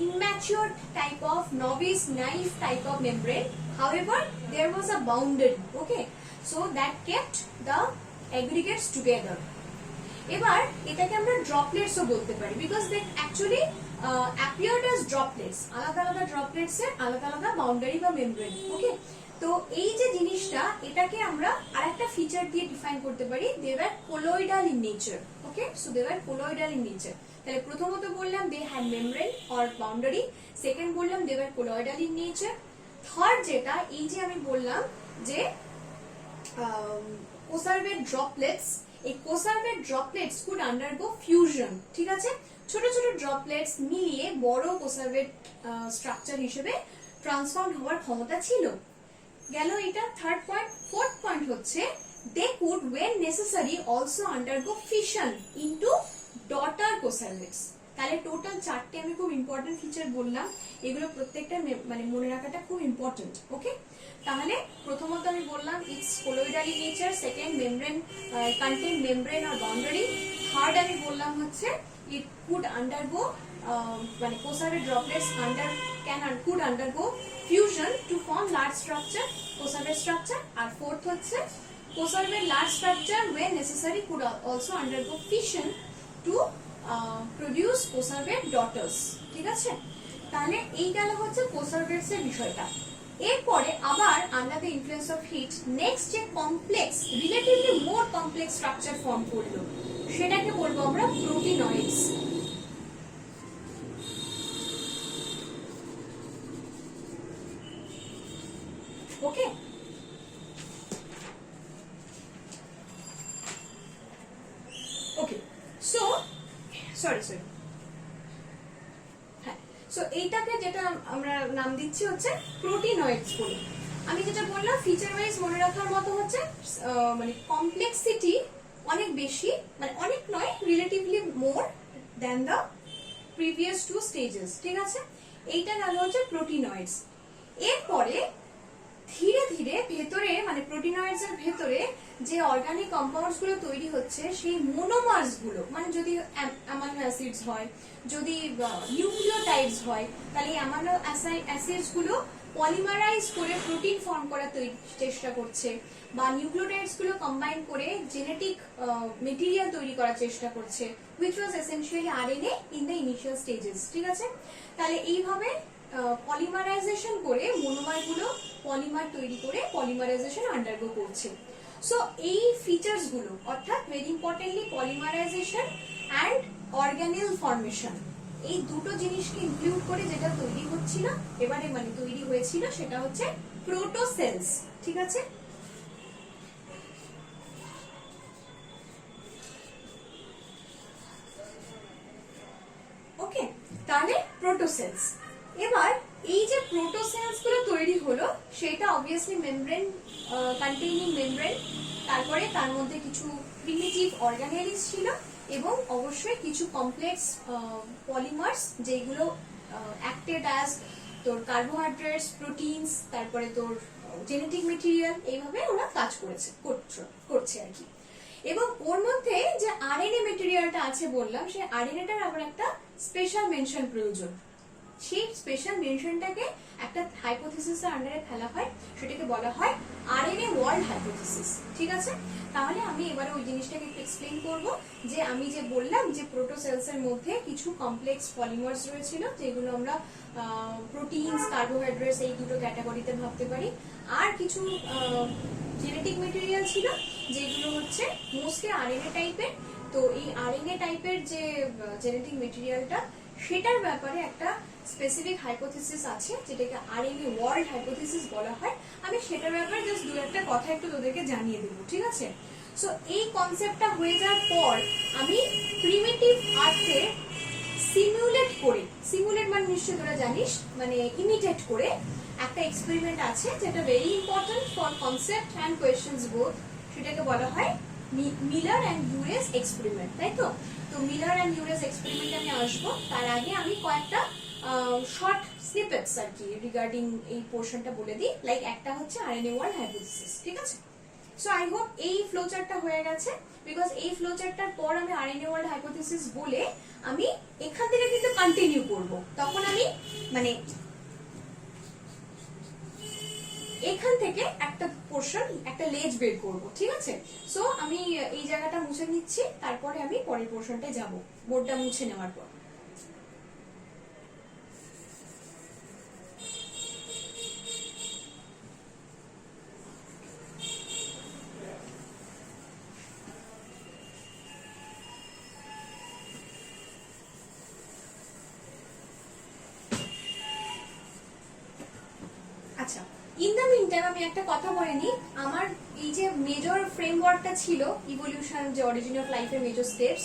immature type of novice naive type of membrane, however there was a boundary, okay, so that kept the aggregates together. এবার এটাকে আমরা ড্রপলেটসও বলতে পারি, because they actually appeared as droplets, আলাদা আলাদা droplets এর আলাদা আলাদা বাউন্ডারি বা মেমব্রেন, ওকে। তো এই যে জিনিসটা, এটাকে আমরা আরেকটা ফিচার দিয়ে ডিফাইন করতে পারি, they were colloidal in nature, okay. So they were colloidal in nature. তাহলে প্রথমত বললাম they had membrane or boundary, second বললাম they were colloidal in nature, third যেটা এই যে আমি বললাম যে কোসারভেট ড্রপলেটস, এই coacervate droplets could undergo fusion, ঠিক আছে। ছোট ছোট ড্রপলেটস মিলিয়ে বড় কোসারভেট স্ট্রাকচার হিসেবে ট্রান্সফর্ম হওয়ার ক্ষমতা ছিল। গেল এটা থার্ড পয়েন্ট। ফোর্থ পয়েন্ট হচ্ছে they could when necessary also undergo fission into daughter coservates। তাহলে টোটাল চারটে আমি খুব ইম্পর্টেন্ট ফিচার বললাম, এগুলো প্রত্যেকটা মানে মনে রাখাটা খুব ইম্পর্টেন্ট, ওকে। তাহলে প্রথমত আমি বললাম it's colloidal in nature, second membrane contain membrane আর বাউন্ডারি, থার্ড আমি বললাম হচ্ছে ইট কুড আন্ডারগো মানে coacervate droplets could undergo fusion to form large structure, coservate structure, আর fourth হচ্ছে coservate large structure when necessary could also undergo fission to produce coservate daughters, ঠিক আছে। তাহলে এই গেল হচ্ছে coservates এর বিষয়টা। এরপরে আবার under the influence of heat next যে complex, relatively more complex structure form করলো সেটাকে বলবো আমরা proteinoids, okay. Okay, so sorry হ্যাঁ, সো এইটাকে যেটা আমরা নাম দিচ্ছি হচ্ছে প্রোটিনয়েডস বলে। আমি যেটা বললাম ফিচার ওয়াইজ মনে রাখার মতো হচ্ছে মানে কমপ্লেক্সিটি অনেক বেশি, মানে অনেক নয়, relatively more than the previous two stages, ঠিক আছে। এইটা গেল হচ্ছে প্রোটিনয়েডস। এরপরে ধীরে ধীরে ভেতরে মানে প্রোটিনয়েডস এর ভেতরে যে অর্গানিক কম্পাউন্ডস গুলো তৈরি হচ্ছে সেই মোনোমার্স গুলো, মানে যদি অ্যামাইনো অ্যাসিডস হয়, যদি নিউক্লিওটাইডস হয়, তাহলে এই অ্যামাইনো অ্যাসিডস গুলো পলিমারাইজ করে প্রোটিন ফর্ম করার চেষ্টা করছে, বা নিউক্লিওটাইডস গুলো কম্বাইন করে জেনেটিক মেটেরিয়াল তৈরি করার চেষ্টা করছে, which was essentially RNA in the initial stages, ঠিক আছে। তাহলে এইভাবে পলিমারাইজেশন করে মোনোমার গুলো পলিমার তৈরি করে পলিমারাইজেশন আন্ডারগো করছে। সো এই ফিচার্স গুলো অর্থাৎ very importantly polymerisation and organelle formation, এই দুটো জিনিসকে ইনক্লুড করে যেটা তৈরি হচ্ছিল এবারে মানে তৈরি হয়েছিল সেটা হচ্ছে প্রোটোসেলস, ঠিক আছে। ওকে, তাহলে প্রোটোসেলস। এবার এই যে প্রোটোসেলস গুলো তৈরি হলো সেটা অবভিয়াসলি মেমব্রেন কন্টেইনিং মেমব্রেন, তারপরে তার মধ্যে কিছু প্রিমিটিভ অর্গানেলিস ছিল এবং অবশ্যই কিছু কমপ্লেক্স পলিমার্স যেগুলো অ্যাক্টেড অ্যাজ তোর কার্বোহাইড্রেটস, প্রোটিনস, তারপরে তোর জেনেটিক মেটেরিয়াল, এইভাবে ওরা কাজ করছে আর কি। এবং ওর মধ্যে যে আরএনএ মেটেরিয়ালটা আছে বললাম, সেই আরএনএটার আবার একটা স্পেশাল মেনশন প্রয়োজন। সেই স্পেশাল মেনশনটাকে একটা হাইপোথিসিসের আন্ডারে ফেলা হয়, সেটাকে বলা হয় আরএনএ ওয়ার্ল্ড হাইপোথিসিস, ঠিক আছে। তাহলে আমি এবারে ওই জিনিসটাকে একটু এক্সপ্লেন করব যে আমি যে বললাম যে প্রোটোসেলস এর মধ্যে কিছু কমপ্লেক্স পলিমার্স রয়েছিল যেগুলো আমরা প্রোটিনস, কার্বোহাইড্রেটস এই দুটো ক্যাটাগরিতে ভাবতে পারি, আর কিছু জেনেটিক মেটেরিয়াল ছিল যেগুলো হচ্ছে মোস্টলি আরএনএ টাইপের। তো এই আরএনএ টাইপের যে জেনেটিক মেটেরিয়ালটা সেটার ব্যাপারে একটা স্পেসিফিক হাইপোথিসিস আছে যেটাকে আরএনএ ওয়ার্ল্ড হাইপোথিসিস বলা হয়। আমি সেটার ব্যাপারে জাস্ট দু একটা কথা একটু তোদেরকে জানিয়ে দেবো, ঠিক আছে। সো এই কনসেপ্টটা হয়ে যাওয়ার পর আমি প্রিমিটিভ আর্থে সিমুলেট মানে নিশ্চয়ই তোরা জানিস, মানে ইমিটেট করে একটা এক্সপেরিমেন্ট আছে যেটা very important for concept and questions both, সেটাকে বলা হয় মিলার অ্যান্ড ইউরেস এক্সপেরিমেন্ট, তাই তো। তো মিলার অ্যান্ড ইউরেস এক্সপেরিমেন্টে আমি আসবো, তার আগে আমি কয়েকটা শর্ট স্নিপেটস আর কি রিগার্ডিং এই পোর্শনটা বলে দিই। লাইক একটা হচ্ছে আরএনএ ওয়ার্ল্ড হাইপোথিসিস, ঠিক আছে। সো আই হোপ এই ফ্লোচার্টটা হয়ে গেছে, বিকজ এই ফ্লোচার্টটার পর আমি আরএনএ ওয়ার্ল্ড হাইপোথিসিস বলে আমি এখান থেকে কিন্তু কন্টিনিউ করব, তখন আমি মানে এখান থেকে একটা পোর্শন, একটা লেজ বের করব, ঠিক আছে। সো আমি এই জায়গাটা মুছে নিচ্ছি, তারপরে আমি পরের পোর্শনটায় যাব বোর্ডটা মুছে নেওয়ার পর। আচ্ছা, ইন দ্য মিন টাইম আমি একটা কথা বলে নিই। আমার এই যে মেজর ফ্রেমওয়ার্কটা ছিল ইভলিউশন, যে অরিজিন অফ লাইফের মেজর স্টেপস,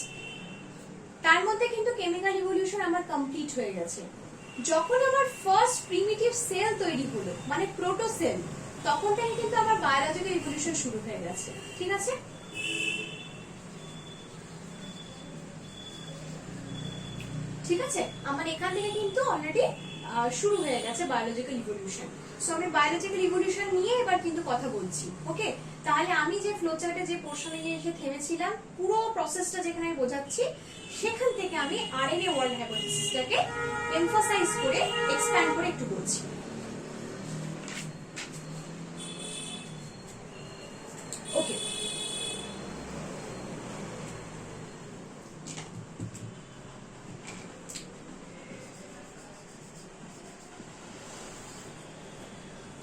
তার মধ্যে কিন্তু কেমিক্যাল ইভলিউশন আমার কমপ্লিট হয়ে গেছে। যখন আমার ফার্স্ট প্রিমিটিভ সেল তৈরি হলো মানে প্রোটোসেল, তখন থেকে কিন্তু আমার বায়োলজিক্যাল ইভলিউশন শুরু হয়ে গেছে, ঠিক আছে। ঠিক আছে, আমার এখান থেকে কিন্তু অলরেডি শুরু হয়ে গেছে বায়োলজিক্যাল ইভলিউশন। সো আমি বায়োলজিক্যাল ইভলিউশন নিয়ে এবার কিন্তু কথা বলছি, ওকে। তাহলে আমি যে ফ্লোচার্টে যে পোর্শনে গিয়ে এসে থেমেছিলাম, পুরো প্রসেসটা যেখানে আমি বোঝাচ্ছি, সেখান থেকে আমি আরএনএ ওয়ার্ল্ড হাইপোথিসিসটাকে এমফাসাইজ করে এক্সপ্যান্ড করে একটু বলছি। ওকে,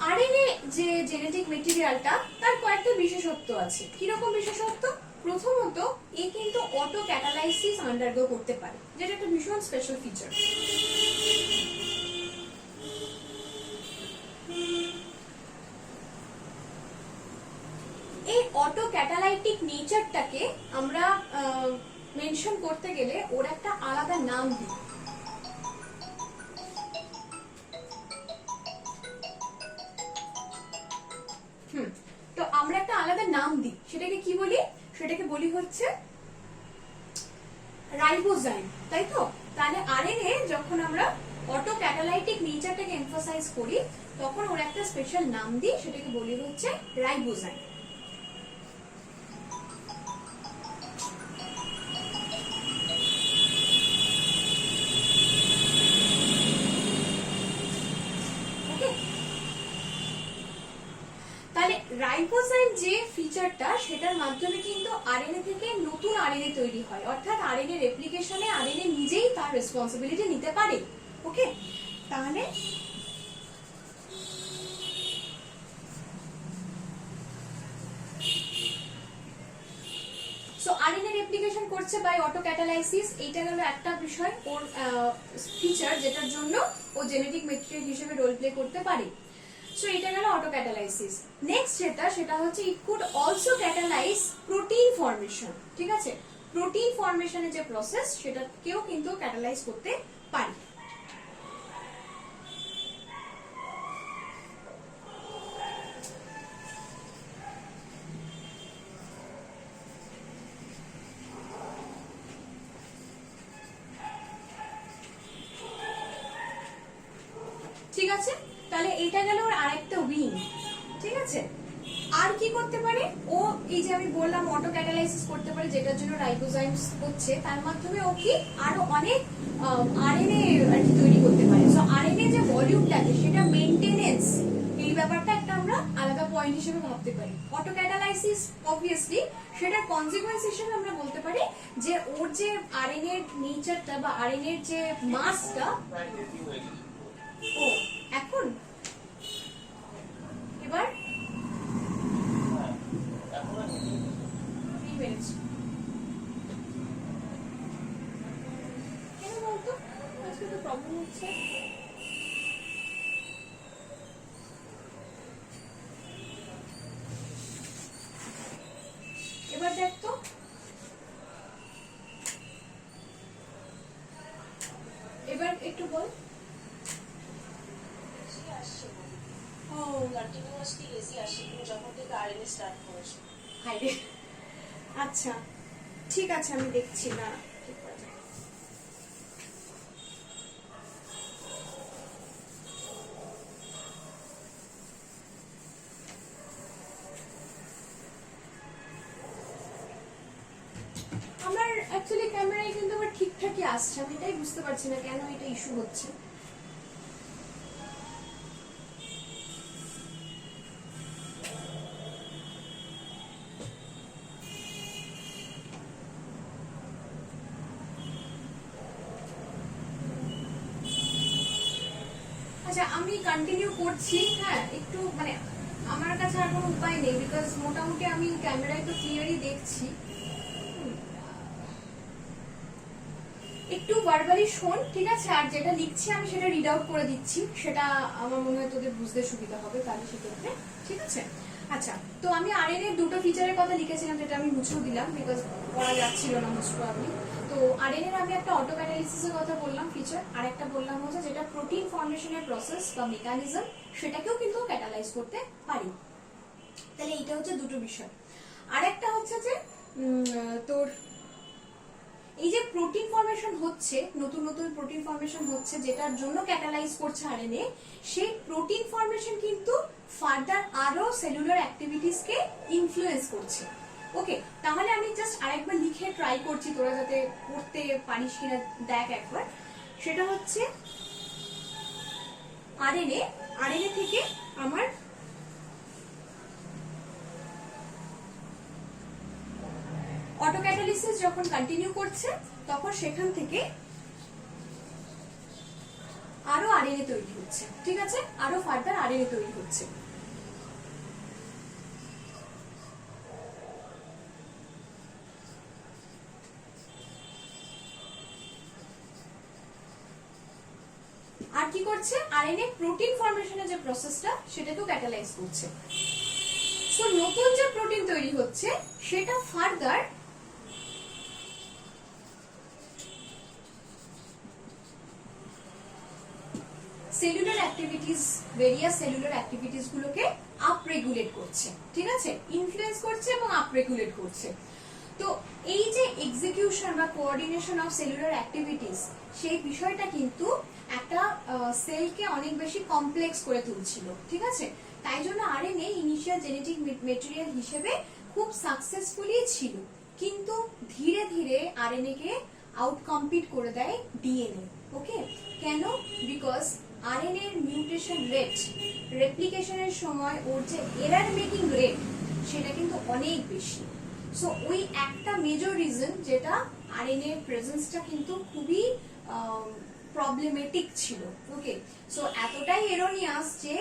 আরএনএ যে জেনেটিক মেটেরিয়ালটা, তার কয়েকটা বিশেষত্ব আছে। কিরকম বিশেষত্ব? প্রথমত, এ কিন্তু অটো ক্যাটালাইসিস আন্ডারগো করতে পারে, যেটা একটা ভীষণ স্পেশাল ফিচার। এই অটো ক্যাটালাইটিক নেচারটাকে আমরা মেনশন করতে গেলে ওর একটা আলাদা নাম দিই। বলি? সেটাকে বলি হচ্ছে রাইবোজাইম, তাই তো? তাহলে আরএনএ যখন আমরা অটো ক্যাটালাইটিক নেচারটাকে এমফাসাইজ করি তখন ওর একটা স্পেশাল নাম দিই, সেটাকে বলি হচ্ছে রাইবোজাইম। তাহলে রাইবোজাইম যে ফিচারটা, সেটার মাধ্যমে কিন্তু আরএনএ থেকে নতুন আরএনএ তৈরি হয়, অর্থাৎ আরএনএ রেপ্লিকেশনে আরএনএ নিজেই তার রেসপন্সিবিলিটি নিতে পারে। ওকে, তাহলে সো আরএনএ রেপ্লিকেশন করছে বাই অটোক্যাটালাইসিস, এইটা গেল একটা বিষয়, ওর ফিচার যেটার জন্য ও জেনেটিক মেটেরিয়াল হিসেবে রোল প্লে করতে পারে। সো এটা গেল অটোক্যাটালাইসিস। নেক্সট সেটা হচ্ছে it could also catalyse protein formation. ঠিক আছে, প্রোটিন ফর্মেশনের যে প্রসেস সেটাকেও কিন্তু ক্যাটালাইজ করতে পারে। ঠিক আছে, তাহলে এটা গেল ওর আরেকটা উইং। ঠিক আছে, আর কি করতে পারে ও? এই যে আমি বললাম অটো ক্যাটালাইসিস করতে পারে, যেটার জন্য রাইবোজাইমস হচ্ছে, তার মাধ্যমে ও কি আরো অনেক আরএনএ আর কি তৈরি করতে পারে। সো আরএনএ যে ভলিউমটাকে সেটা মেইনটেনেন্স, এই ব্যাপারটা একটা আমরা আলাদা পয়েন্ট হিসেবে ভাবতে পারি। অটো ক্যাটালাইসিস অবভিয়াসলি সেটার কনসিকুয়েন্স হিসেবে আমরা বলতে পারি যে ওর যে আরএনএ এর নেচারটা বা আরএনএ এর যে মাসটা, ও এখন এবার 3 মিনিট কেন বলতো? আজকে তো প্রবলেম হচ্ছে। এবার দেখ তো, এবার একটু বল। আচ্ছা ঠিক আছে, আমি দেখছি না। আমার অ্যাকচুয়ালি ক্যামেরায় কিন্তু আমার ঠিকঠাকই আসছে, আমি এটাই বুঝতে পারছি না কেন এটা ইস্যু হচ্ছে। আচ্ছা আমি কন্টিনিউ করছি। হ্যাঁ, একটু মানে আমার কাছে আর কোনো উপায় নেই, বিকজ মোটামুটি আমি ক্যামেরায় তো ক্লিয়ারই দেখছি। একটু ভার্বালি শোন, ঠিক আছে? আর যেটা লিখছি আমি সেটা রিড আউট করে দিচ্ছি, সেটা আমার মনে হয় তোদের বুঝতে সুবিধা হবে তাহলে সেক্ষেত্রে। ঠিক আছে, আচ্ছা তো আমি আরএনএ এর দুটো ফিচারের কথা লিখেছিলাম, যেটা আমি মুছেও দিলাম বিকজ পড়া যাচ্ছিল না মোস্ট প্রবাবলি। তো আরএনএ এর আমি একটা অটো ক্যাটালাইসিসের কথা বললাম ফিচার, আর একটা বললাম হচ্ছে যেটা প্রোটিন ফর্মেশনের প্রসেস বা মেকানিজম, সেটাকেও কিন্তু ক্যাটালাইজ করতে পারি। তাহলে এইটা হচ্ছে দুটো বিষয়। আর একটা হচ্ছে যে তোর এই যে প্রোটিন ফর্মেশন হচ্ছে, নতুন নতুন প্রোটিন ফর্মেশন হচ্ছে, যেটার জন্য ক্যাটালাইজ করছে আরএনএ, সেই প্রোটিন ফর্মেশন কিন্তু ফার্দার আরো সেলুলার অ্যাক্টিভিটিস কে ইনফ্লুয়েন্স করছে। ওকে, তাহলে আমি জাস্ট আরেকবার লিখে ট্রাই করছি, তোরা যাতে পড়তে পারিস কিনা দেখ একবার। সেটা হচ্ছে আরএনএ থেকে আমার অটোক্যাটালিসিস যখন কন্টিনিউ করছে তখন সেখান থেকে আরো আরএনএ তৈরি হচ্ছে। ঠিক আছে, আরো ফার্দার আরএনএ তৈরি হচ্ছে। আর কি করছে? আরএনএ প্রোটিন ফর্মেশনের যে প্রসেসটা সেটাকেও ক্যাটালাইজ করছে। সো নতুন যে প্রোটিন তৈরি হচ্ছে সেটা further cellular activities, various cellular activities গুলোকে আপ রেগুলেট করছে, ঠিক আছে, ইনফ্লুয়েন্স করছে এবং আপ রেগুলেট করছে। তো এই যে এক্সিকিউশন বা কোঅর্ডিনেশন অফ সেলুলার অ্যাক্টিভিটিস, সেই বিষয়টা কিন্তু একটা সেলকে অনেক বেশি কমপ্লেক্স করে তুলছিল, ঠিক আছে। তাই জন্য আরএনএ ইনিশিয়াল জেনেটিক মেটেরিয়াল হিসেবে খুব সাকসেসফুলি ছিল, কিন্তু ধীরে ধীরে আরএনএ কে আউট কম্পিট করে দেয় ডিএনএ। ওকে, কেন? বিকজ আরএনএ এর মিউটেশন রেট, রেপ্লিকেশনের সময় ওর যে এরার মেকিং রেট, সেটা কিন্তু অনেক বেশি। সো ওই একটা মেজর রিজন যেটা আরএনএ এর প্রেজেন্সটা কিন্তু খুবই প্রবলেমেটিক ছিল। ওকে, সো এতটাই এরোনিয়াস যে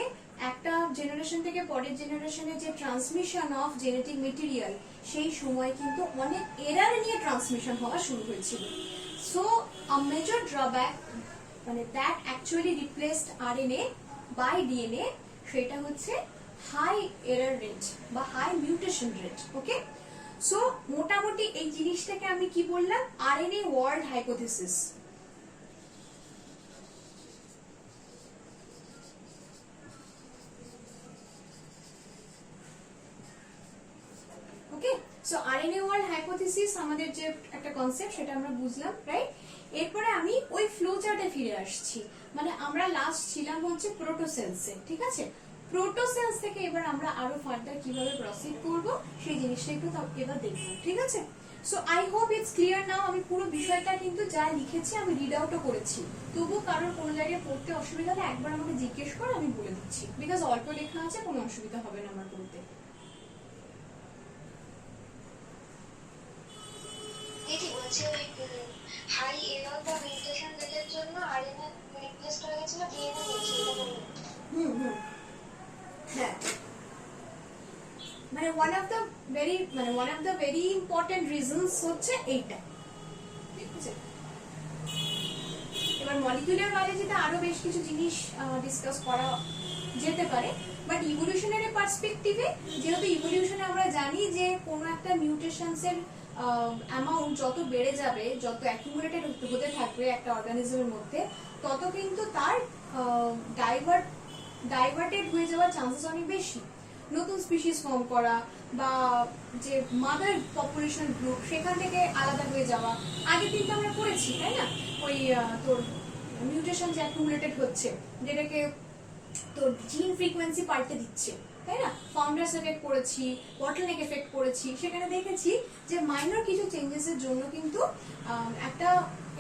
একটা জেনারেশন থেকে পরের জেনারেশনে যে ট্রান্সমিশন অফ জেনেটিক মেটেরিয়াল, সেই সময় কিন্তু অনেক এরার নিয়ে ট্রান্সমিশন হওয়া শুরু হয়েছিল। সো আ মেজর ড্রব্যাক, মানে that actually replaced RNA by DNA, সেটা হচ্ছে হাই এরার রেট বা high mutation rate. Okay, so মোটামুটি এই জিনিসটাকে আমি কি বললাম, RNA world hypothesis. Okay, so RNA world hypothesis আমাদের যে একটা কনসেপ্ট, সেটা আমরা বুঝলাম, রাইট। এরপরে আমি ওই ফ্লো চার্টে ফিরে আসছি, মানে আমরা লাস্ট ছিলাম হচ্ছে প্রোটোসেলসে, ঠিক আছে। প্রোটোসেলস থেকে এবার আমরা আরো ফার্দার কিভাবে প্রসিড করব সেই জিনিসটা একটু এবার দেখব, ঠিক আছে। So I hope it's clear now. আমি পুরো বিষয়টা কিন্তু যা লিখেছি আমি রিড আউটও করেছি, তবু কারোর কোনো জায়গায় পড়তে অসুবিধা হলে একবার আমাকে জিজ্ঞেস করে, আমি বলে দিচ্ছি, বিকজ অল্প লেখা আছে, কোনো অসুবিধা হবে না আমার পড়তে। দিদি বলছে ওই হাই এরর বা মিউটেশন রেটের জন্য আরএনএ রিপ্লেসড হয়ে গেছিল ডিএনএ বলছে, এটা বলুন। হ্যাঁ, মানে one of the very important reasons হচ্ছে এইটা, ঠিক আছে। এবার মলিকিউলার বায়োলজিতে আরো বেশ কিছু জিনিস ডিসকাস করা যেতে পারে, বাট ইভলিউশনারি পার্সপেক্টিভে, যেহেতু ইভলিউশনে আমরা জানি যে কোনো একটা মিউটেশনস এর অ্যামাউন্ট যত বেড়ে যাবে, যত অ্যাকুমুলেটেড হতে থাকবে একটা অর্গানিজমের মধ্যে, তত কিন্তু তার ডাইভার্টেড হয়ে যাওয়ার চান্সেস অনেক বেশি। নতুন স্পিসিস ফর্ম করা বা যে মাদার পপুলেশন গ্রুপ, সেখান থেকে আলাদা হয়ে যাওয়া, আগে কিন্তু আমরা পড়েছি, তাই না, ওই তোর মিউটেশন যে অ্যাকুমুলেটেড হচ্ছে, যেটাকে তোর জিন ফ্রিকোয়েন্সি পাল্টে দিচ্ছে, তাই না, ফাউন্ডার্স এফেক্ট পড়েছি, বটলনেক এফেক্ট পড়েছি, সেখানে দেখেছি যে মাইনর কিছু চেঞ্জেসের জন্য কিন্তু একটা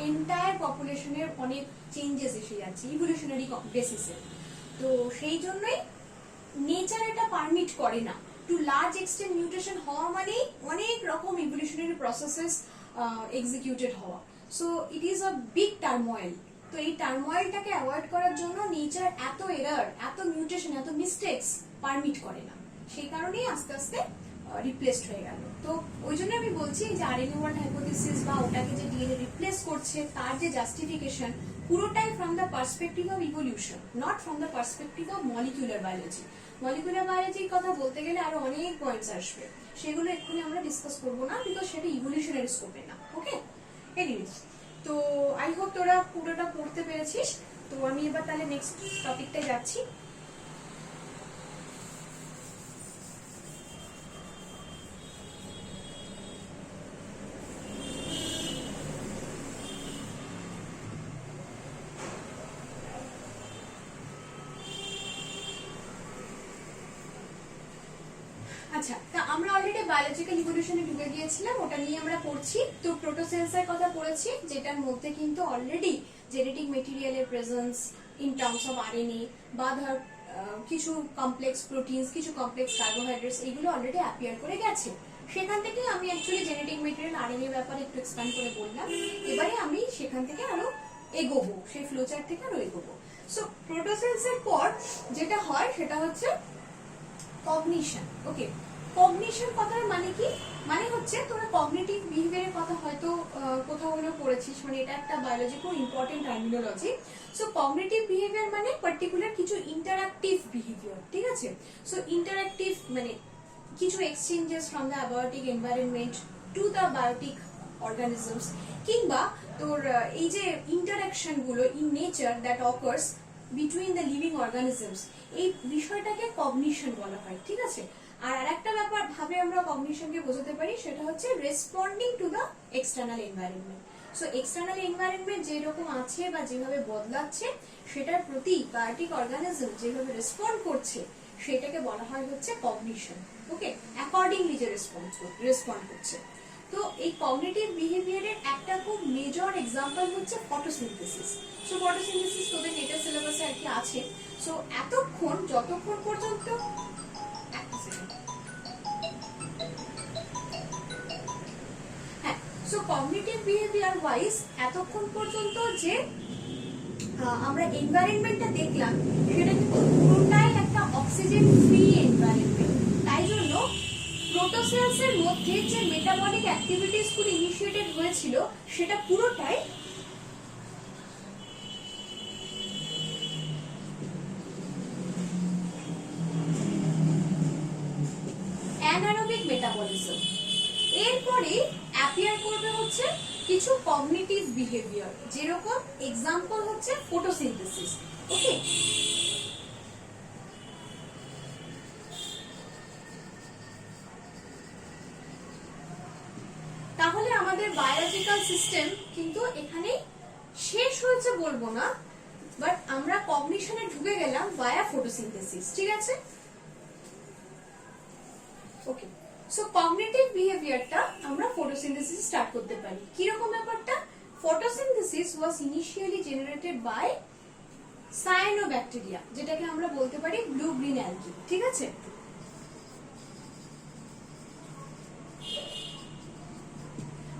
এন্টায়ার পপুলেশনের অনেক চেঞ্জেস এসে যাচ্ছে ইভলিউশনারি বেসিসে। তো সেই জন্যই নেচার এটা পারমিট করে না। টু লার্জ এক্সটেন্ট মিউটেশন হওয়া মানেই অনেক রকম ইভলিউশনারি প্রসেসেস এক্সিকিউটেড হওয়া। So it is a big turmoil. তো এই টার্মোয়েলটাকে অ্যাভয়েড করার জন্য নেচার এত এরার, এত মিউটেশন, এত মিস্টেক্স পারমিট করে না, সেই কারণেই আস্তে আস্তে রিপ্লেসড হয়ে গেল। তো ওই জন্য আমি বলছি যে আরএনএ ওয়ার্ল্ড হাইপোথিসিস বা ওটাকে যে ডিএনএ রিপ্লেস করছে, তার যে জাস্টিফিকেশন, পুরোটাই from the perspective of evolution, not from the perspective of molecular biology. Molecular বায়োলজির কথা বলতে গেলে আরো অনেক পয়েন্টস আসবে, সেগুলো এক্ষুনি আমরা ডিসকাস করবো না, বিকজ সেটা ইভলিউশনারি স্কোপে না। ওকে, এনিওয়েজ, তো আই হোপ তোরা পুরোটা পড়তে পেরেছিস। তো আমি এবার তাহলে নেক্সট টপিকটায় যাচ্ছি। আচ্ছা, তা আমরা অলরেডি বায়োলজিক্যাল ইভলিউশনে ঢুকে গিয়েছিলাম, ওটা নিয়ে আমরা পড়ছি। তো প্রোটোসেলসের কথা পড়েছি, যেটার মধ্যে কিন্তু অলরেডি জেনেটিক মেটেরিয়ালের presence in terms of RNA বা ধর কিছু কমপ্লেক্স প্রোটিনস, কিছু কমপ্লেক্স কার্বোহাইড্রেটস, এইগুলো অলরেডি অ্যাপিয়ার করে গেছে। সেখান থেকে আমি অ্যাকচুয়ালি জেনেটিক মেটেরিয়াল আরএনএ ব্যাপারে একটু এক্সপ্যান্ড করে বললাম। এবারে আমি সেখান থেকে আরো এগোবো, সেই ফ্লোচার্ট থেকে আরো এগোবো। সো প্রোটোসেলসের পর যেটা হয় সেটা হচ্ছে কগনিশন। ওকে, কগনিশন কথার মানে কি? মানে হচ্ছে তোরা কগনিটিভ বিহেভিয়ারের কথা হয়তো কোথাও কোথাও পড়েছিস, মানে এটা একটা বায়োলজি খুব important terminology. So cognitive behaviour মানে পার্টিকুলার কিছু ইন্টারঅ্যাক্টিভ বিহেভিয়ার, ঠিক আছে। সো ইন্টারঅ্যাক্টিভ মানে কিছু exchanges from the abiotic environment to the biotic organisms, কিংবা তোর এই যে ইন্টারাকশন গুলো in nature that occurs between the living organisms, এই বিষয়টাকে কগনিশন বলা হয়, ঠিক আছে। আর আরেকটা ব্যাপার ভাবে আমরা কগনিশনকে বোঝাতে পারি, সেটা হচ্ছে responding to the external environment. So external environment যেরকম আছে বা যেভাবে বদলাচ্ছে, সেটার প্রতি বায়োটিক অর্গানিজম যেভাবে রেসপন্ড করছে, সেটাকে বলা হয় হচ্ছে কগনিশন। ওকে, অ্যাকর্ডিংলি যে রেসপন্ড করছে। তো এই কগনিটিভ বিহেভিয়ারের একটা খুব মেজর এক্সাম্পল হচ্ছে ফটোসিনথেসিস। সো ফটোসিনথেসিস তোদের নেটের সিলেবাসে আর কি আছে। সো যতক্ষণ পর্যন্ত সো কগনিটিভ বিহেভিয়ার ওয়াইজ এতক্ষণ পর্যন্ত যে আমরা এনভায়রনমেন্টটা দেখলাম, সেটা কিন্তু পুরোটাই একটা অক্সিজেন ফ্রি এনভায়রনমেন্ট। তাই জন্য প্রোটোসেলসের মধ্যে যে মেটাবলিক অ্যাক্টিভিটিস গুলো ইনিশিয়েটেড হয়েছিল, সেটা পুরোটাই অ্যানারোবিক মেটাবলিজম। এরপরে অ্যাপিয়ার করবে হচ্ছে কিছু কগনিটিভ বিহেভিয়ার, যেরকম এক্সাম্পল হচ্ছে ফটোসিনথেসিস। ওকে, তাহলে আমাদের বায়োলজিক্যাল সিস্টেম কিন্তু এখানে শেষ হয়েছে বলবো না, বাট আমরা কগনিশনে ঢুকে গেলাম ভায়া ফটোসিনথেসিস, ঠিক আছে। ওকে, সো কগনিটিভ বিহেভিয়ারটা আমরা ফটোসিনথেসিস স্টার্ট করতে পারি। কি রকম ব্যাপারটা? Photosynthesis was initially generated by cyanobacteria, যেটাকে আমরা বলতে পারি ব্লু গ্রিন অ্যালগি, ঠিক আছে।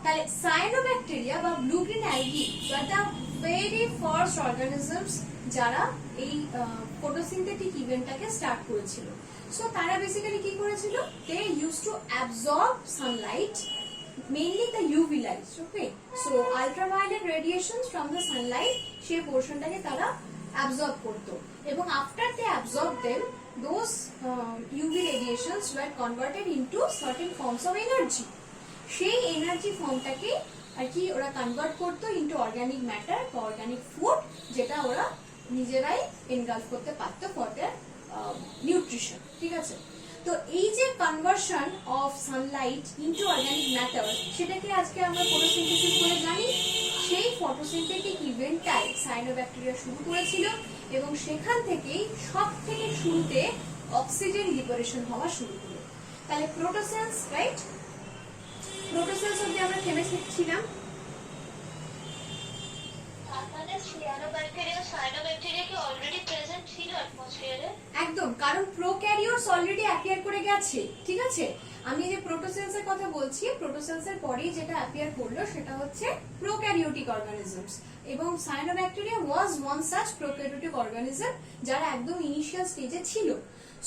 তাহলে সায়ানোব্যাকটেরিয়া বা ব্লু গ্রিন অ্যালগি আর দ্য ভেরি ফার্স্ট অর্গানিজমস যারা এই ফটোসিনথেটিক ইভেন্টটাকে স্টার্ট করেছিল। সো তারা বেসিক্যালি কি করেছিল? They use to absorb sunlight, mainly the UV light. Okay, so ultraviolet radiations from the sunlight, সেই পোর্শনটাকে তারা অ্যাবজর্ব করতো, এবং after they absorb them, those UV radiations were converted into certain forms of energy. সেই energy ফর্মটাকে আর কি ওরা কনভার্ট করতো ইনটু অর্গানিক ম্যাটার বা অর্গানিক ফুড, যেটা ওরা নিজেরাই এনগালফ করতে পারতো ফর দেয়ার নিউট্রিশন, ঠিক আছে। তো এই যে conversion of Sunlight into organic matter, সেটাকে আজকে আমরা ফটোসিনথেসিস বলে জানি। সেই ফটোসিনথেটিক ইভেন্টটাই সায়ানোব্যাকটেরিয়া শুরু করেছিল, এবং সেখান থেকেই সব থেকে শুরুতে অক্সিজেন লিবারেশন হওয়া শুরু হলো। তাহলে প্রোটোসেলস, রাইট, প্রোটোসেলস অবধি আমরা থেমে ছিলাম। একদম, কারণ প্রোক্যারিওটস অলরেডি অ্যাপিয়ার করে গেছে, ঠিক আছে। আমি যে প্রোটোসেলস এর কথা বলছি, প্রোটোসেলস এর পরেই যেটা অ্যাপিয়ার করলো সেটা হচ্ছে প্রোক্যারিওটিক অর্গানিজমস, এবং cyanobacteria was one such prokaryotic organism যারা একদম ইনিশিয়াল স্টেজে ছিল।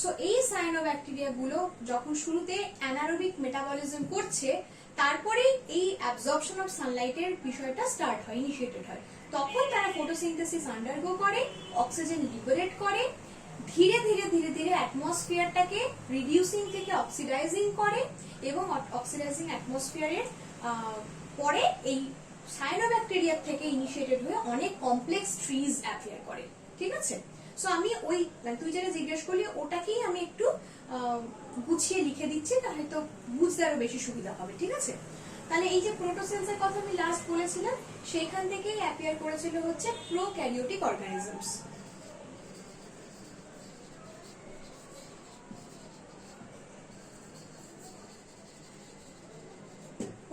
সো এই সায়ানোব্যাকটেরিয়া গুলো যখন শুরুতে অ্যানারোবিক মেটাবলিজম করছে, তারপরে এই অ্যাবজর্পশন অফ সানলাইটের বিষয়টা স্টার্ট হয়, ইনিশিয়েটেড হয়। তখন তারা ফটোসিনথেসিস আন্ডারগো করে, অক্সিজেন লিবারেট করে, ধীরে ধীরে ধীরে ধীরে অ্যাটমসফিয়ারটাকে রিডিউসিং থেকে অক্সিডাইজিং করে, এবং অক্সিডাইজিং অ্যাটমসফিয়ারের পরে এই সায়ানোব্যাকটেরিয়া থেকে ইনিশিয়েটেড হয়ে অনেক কমপ্লেক্স ট্রিজ অ্যাপিয়ার করে, ঠিক আছে। সো আমি ওই তুই যেটা জিজ্ঞেস করলি ওটাকেই আমি একটু গুছিয়ে লিখে দিচ্ছি, তাহলে তো বুঝতে আরো বেশি সুবিধা হবে, ঠিক আছে। তাহলে এই যে প্রোটোসেলস এর কথা আমি লাস্ট বলেছিলাম, সেখান থেকেই অ্যাপিয়ার করেছিল হচ্ছে প্রোক্যারিওটিক অর্গানিজমস।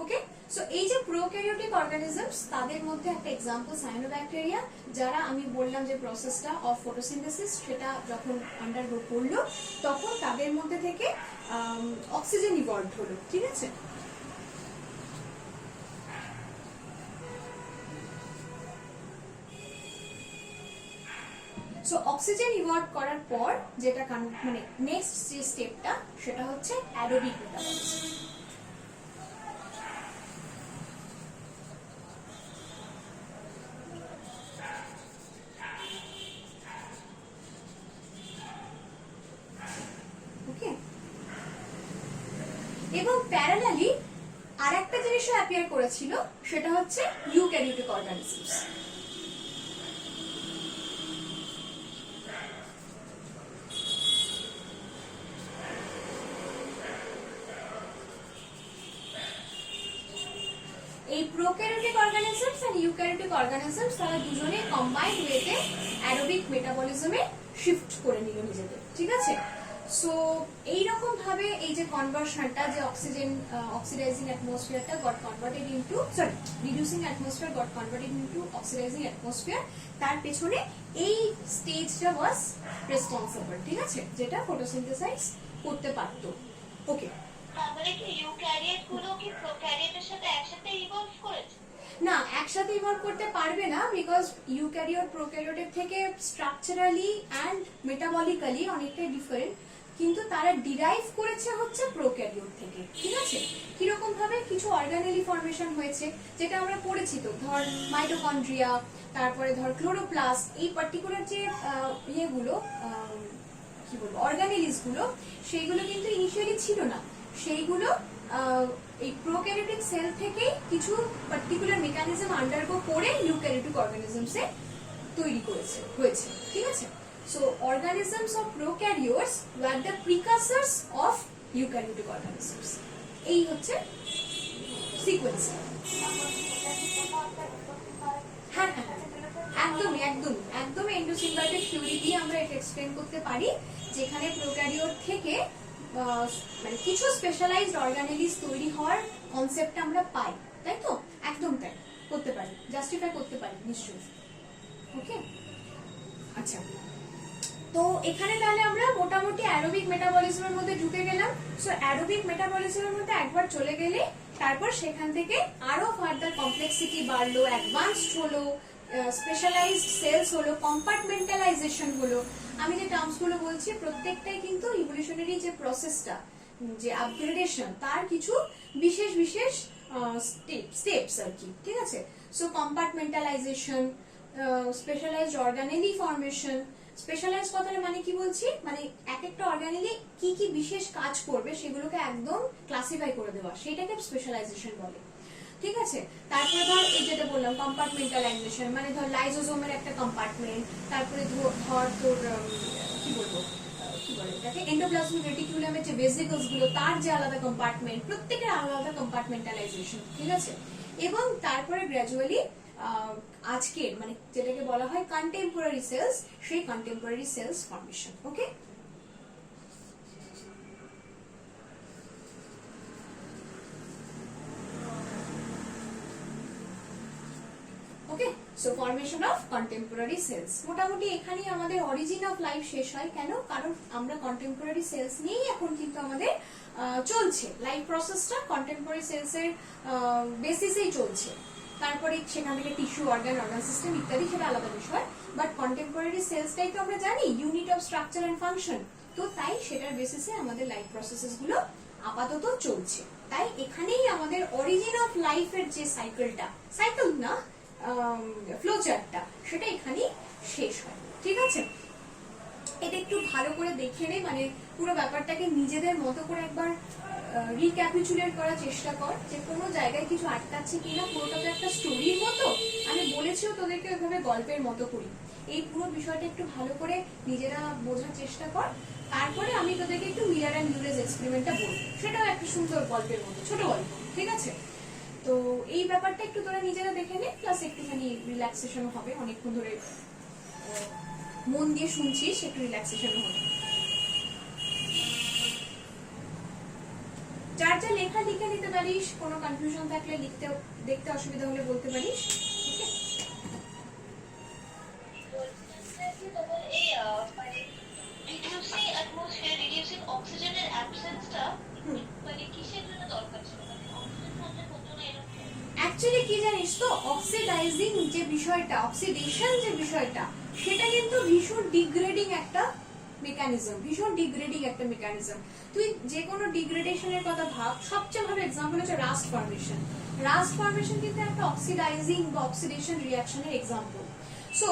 ওকে, সো এই যে প্রোক্যারিওটিক অর্গানিজমস, তাদের মধ্যে একটা এক্সাম্পল সায়ানোব্যাকটেরিয়া, যারা আমি বললাম যে প্রসেসটা অফ ফটোসিনথেসিস সেটা যখন আন্ডারগো করলো, তখন তাদের মধ্যে থেকে অক্সিজেন ইভলভ হলো, ঠিক আছে। সো অক্সিজেন ইভলভ করার পর যেটা মানে নেক্সট যে স্টেপটা, সেটা হচ্ছে অ্যারোবিক মেটাবলিজম। ওকে, এবং প্যারালালি আরেকটা জিনিসও অ্যাপিয়ার করেছিল, সেটা হচ্ছে ইউক্যারিওটিক অর্গানিজমস। এই prokaryotic organisms and eukaryotic organisms তারা দুজনে কম্বাইন্ড ওয়েতে অ্যারোবিক মেটাবলিজমে শিফট করে নিল নিজেদের, ঠিক আছে। সো এইরকম ভাবে এই যে কনভার্সনটা, যে অক্সিজেন অক্সিডাইজিং অ্যাটমসফিয়ারটা got converted into reducing atmosphere got converted into oxidising atmosphere, তার পেছনে এই স্টেজটা ওয়াজ রেসপন্সিবল, ঠিক আছে, যেটা ফটোসিনথেসাইজ করতে পারতো। ওকে, তাহলে কি ইউক্যারিওট গুলো কি প্রোক্যারিওটের সাথে একসাথে ইভলভ করেছে? না, একসাথে ইভলভ করতে পারবে না, বিকজ ইউক্যারিওট প্রোক্যারিওটের থেকে স্ট্রাকচারালি অ্যান্ড মেটাবলিক্যালি অনেকটাই ডিফারেন্ট, কিন্তু তারা ডিরাইভ করেছে হচ্ছে প্রোক্যারিওট থেকে, ঠিক আছে। কিরকম ভাবে? কিছু অর্গানেলি ফর্মেশন হয়েছে, যেটা আমরা পড়েছি তো, ধর মাইটোকন্ড্রিয়া, তারপরে ধর ক্লোরোপ্লাস্ট, এই পার্টিকুলার যে ইয়েগুলো কি বলবো অর্গানেলিস গুলো, সেইগুলো কিন্তু ইনিশিয়ালি ছিল না, সেইগুলো এই প্রোক্যারিওটিক সেল থেকে কিছু পার্টিকুলার মেকানিজম আন্ডারগো করে ইউক্যারিওটিক অর্গানিজমসে তৈরি হয়েছে, ঠিক আছে। So organisms of prokaryotes were the precursors of eukaryotic organisms. এই হচ্ছে সিকোয়েন্স। হ্যাঁ হ্যাঁ, একদমই একদমই একদমই এন্ডোসিম্বায়োটিক থিওরি দিয়ে আমরা এটা এক্সপ্লেন করতে পারি, যেখানে প্রোক্যারিওট থেকে মানে কিছু স্পেশালাইজড অর্গানেলিস তৈরি হওয়ার কনসেপ্ট আমরা পাই, তাই তো? একদম তাই, করতে পারি, জাস্টিফাই করতে পারি নিশ্চয়ই। ওকে, আচ্ছা, তো এখানে তাহলে আমরা মোটামুটি অ্যারোবিক মেটাবলিজমের মধ্যে ঢুকে গেলাম। সো অ্যারোবিক মেটাবলিজমের মধ্যে একবার চলে গেলে তারপর সেখান থেকে আরো ফার্দার কমপ্লেক্সিটি বাড়লো, অ্যাডভান্সড হলো, স্পেশালাইজড সেলস হলো, কম্পার্টমেন্টালাইজেশন হলো। আমি যে টার্মস গুলো বলছি প্রত্যেকটাই কিন্তু ইভলিউশনারি যে প্রসেসটা, যে আপগ্রেডেশন, তার কিছু বিশেষ বিশেষ স্টেপস আর কি, ঠিক আছে। So compartmentalisation, specialised organelle formation. Specialise কথাটা মানে কি বলছি, মানে এক একটা অর্গানেলি কি কি বিশেষ কাজ করবে সেগুলোকে একদম ক্লাসিফাই করে দেওয়া, সেটাকে স্পেশালাইজেশন বলে, ঠিক আছে। তারপরে ধর এই যেটা বললাম কম্পার্টমেন্টালাইজেশন, মানে ধর লাইজোজোমের একটা কম্পার্টমেন্ট, তারপরে ধর তোর কি বলবো কি বলে এটাকে এন্ডোপ্লাজমিক রেটিকুলামের যে ভেসিকলস গুলো, তার যে আলাদা কম্পার্টমেন্ট, প্রত্যেকের আলাদা কম্পার্টমেন্টালাইজেশন, ঠিক আছে। এবং তারপরে গ্র্যাজুয়ালি আজকের মানে যেটাকে বলা হয় কন্টেম্পোরারি সেলস, সেই contemporary cells formation. Okay, okay, so formation of contemporary cells. মোটামুটি এখানেই আমাদের অরিজিন অফ লাইফ শেষ হয়। কেন? কারণ আমরা কন্টেম্পোরারি সেলস নিয়েই এখন কিন্তু আমাদের চলছে লাইফ প্রসেসটা, কন্টেম্পোরারি সেলস এর বেসিসেই চলছে। তারপরে সেখান থেকে টিস্যু, অর্গান সিস্টেম ইত্যাদি, সেটা আলাদা বিষয়। বাট কন্টেম্পোরারি সেলসটাই তো আমরা জানি unit of structure and function, তো তাই সেটার বেসিসে আমাদের লাইফ প্রসেসেস গুলো আপাতত চলছে। তাই এখানেই আমাদের অরিজিন অফ লাইফের যে সাইকেলটা, সাইকেল না ফ্লো চার্টটা, সেটা এখানেই শেষ হয়, ঠিক আছে। এটা একটু ভালো করে দেখে নে, মানে পুরো ব্যাপারটাকে নিজেদের মতো করে একবার রিক্যাপিচুলেট করার চেষ্টা কর, যে কোনো জায়গায় কিছু আটকাচ্ছে কিনা। পুরোটা তো একটা স্টোরির মতো, আমি বলেছিও তোদেরকে ওইভাবে গল্পের মতো করি। এই পুরো বিষয়টা একটু ভালো করে নিজেরা বোঝার চেষ্টা কর। তারপরে আমি তোদেরকে একটু মিরার অ্যান্ড ইউরেজ এক্সপেরিমেন্টটা বলবো, সেটাও একটা সুন্দর গল্পের মতো, ছোট গল্প, ঠিক আছে। তো এই ব্যাপারটা একটু তোরা নিজেরা দেখে নে, প্লাস একটুখানি রিল্যাক্সেশন হবে, অনেকক্ষণ ধরে মন দিয়ে শুনছিস, একটু রিল্যাক্সেশন হবে। যার যা লেখা লিখে নিতে পারিস, কোনো কনফিউশন থাকলে লিখতে দেখতে অসুবিধা হলে বলতে পারিস। অ্যাকচুয়ালি কি জানিস তো, অক্সিডাইজিং যে বিষয়টা, অক্সিডেশন যে বিষয়টা, সেটা কিন্তু ভীষণ ডিগ্রেডিং একটা মেকানিজম, ভীষণ ডিগ্রেডিং একটা মেকানিজম। তুই যে কোনো ডিগ্রেডেশনের কথা ভাব, সবচেয়ে ভালো এক্সাম্পল হচ্ছে রাস্ট ফর্মেশন। রাস্ট ফর্মেশন কিন্তু একটা অক্সিডাইজিং বা অক্সিডেশন রিঅ্যাকশনের এক্সাম্পল। সো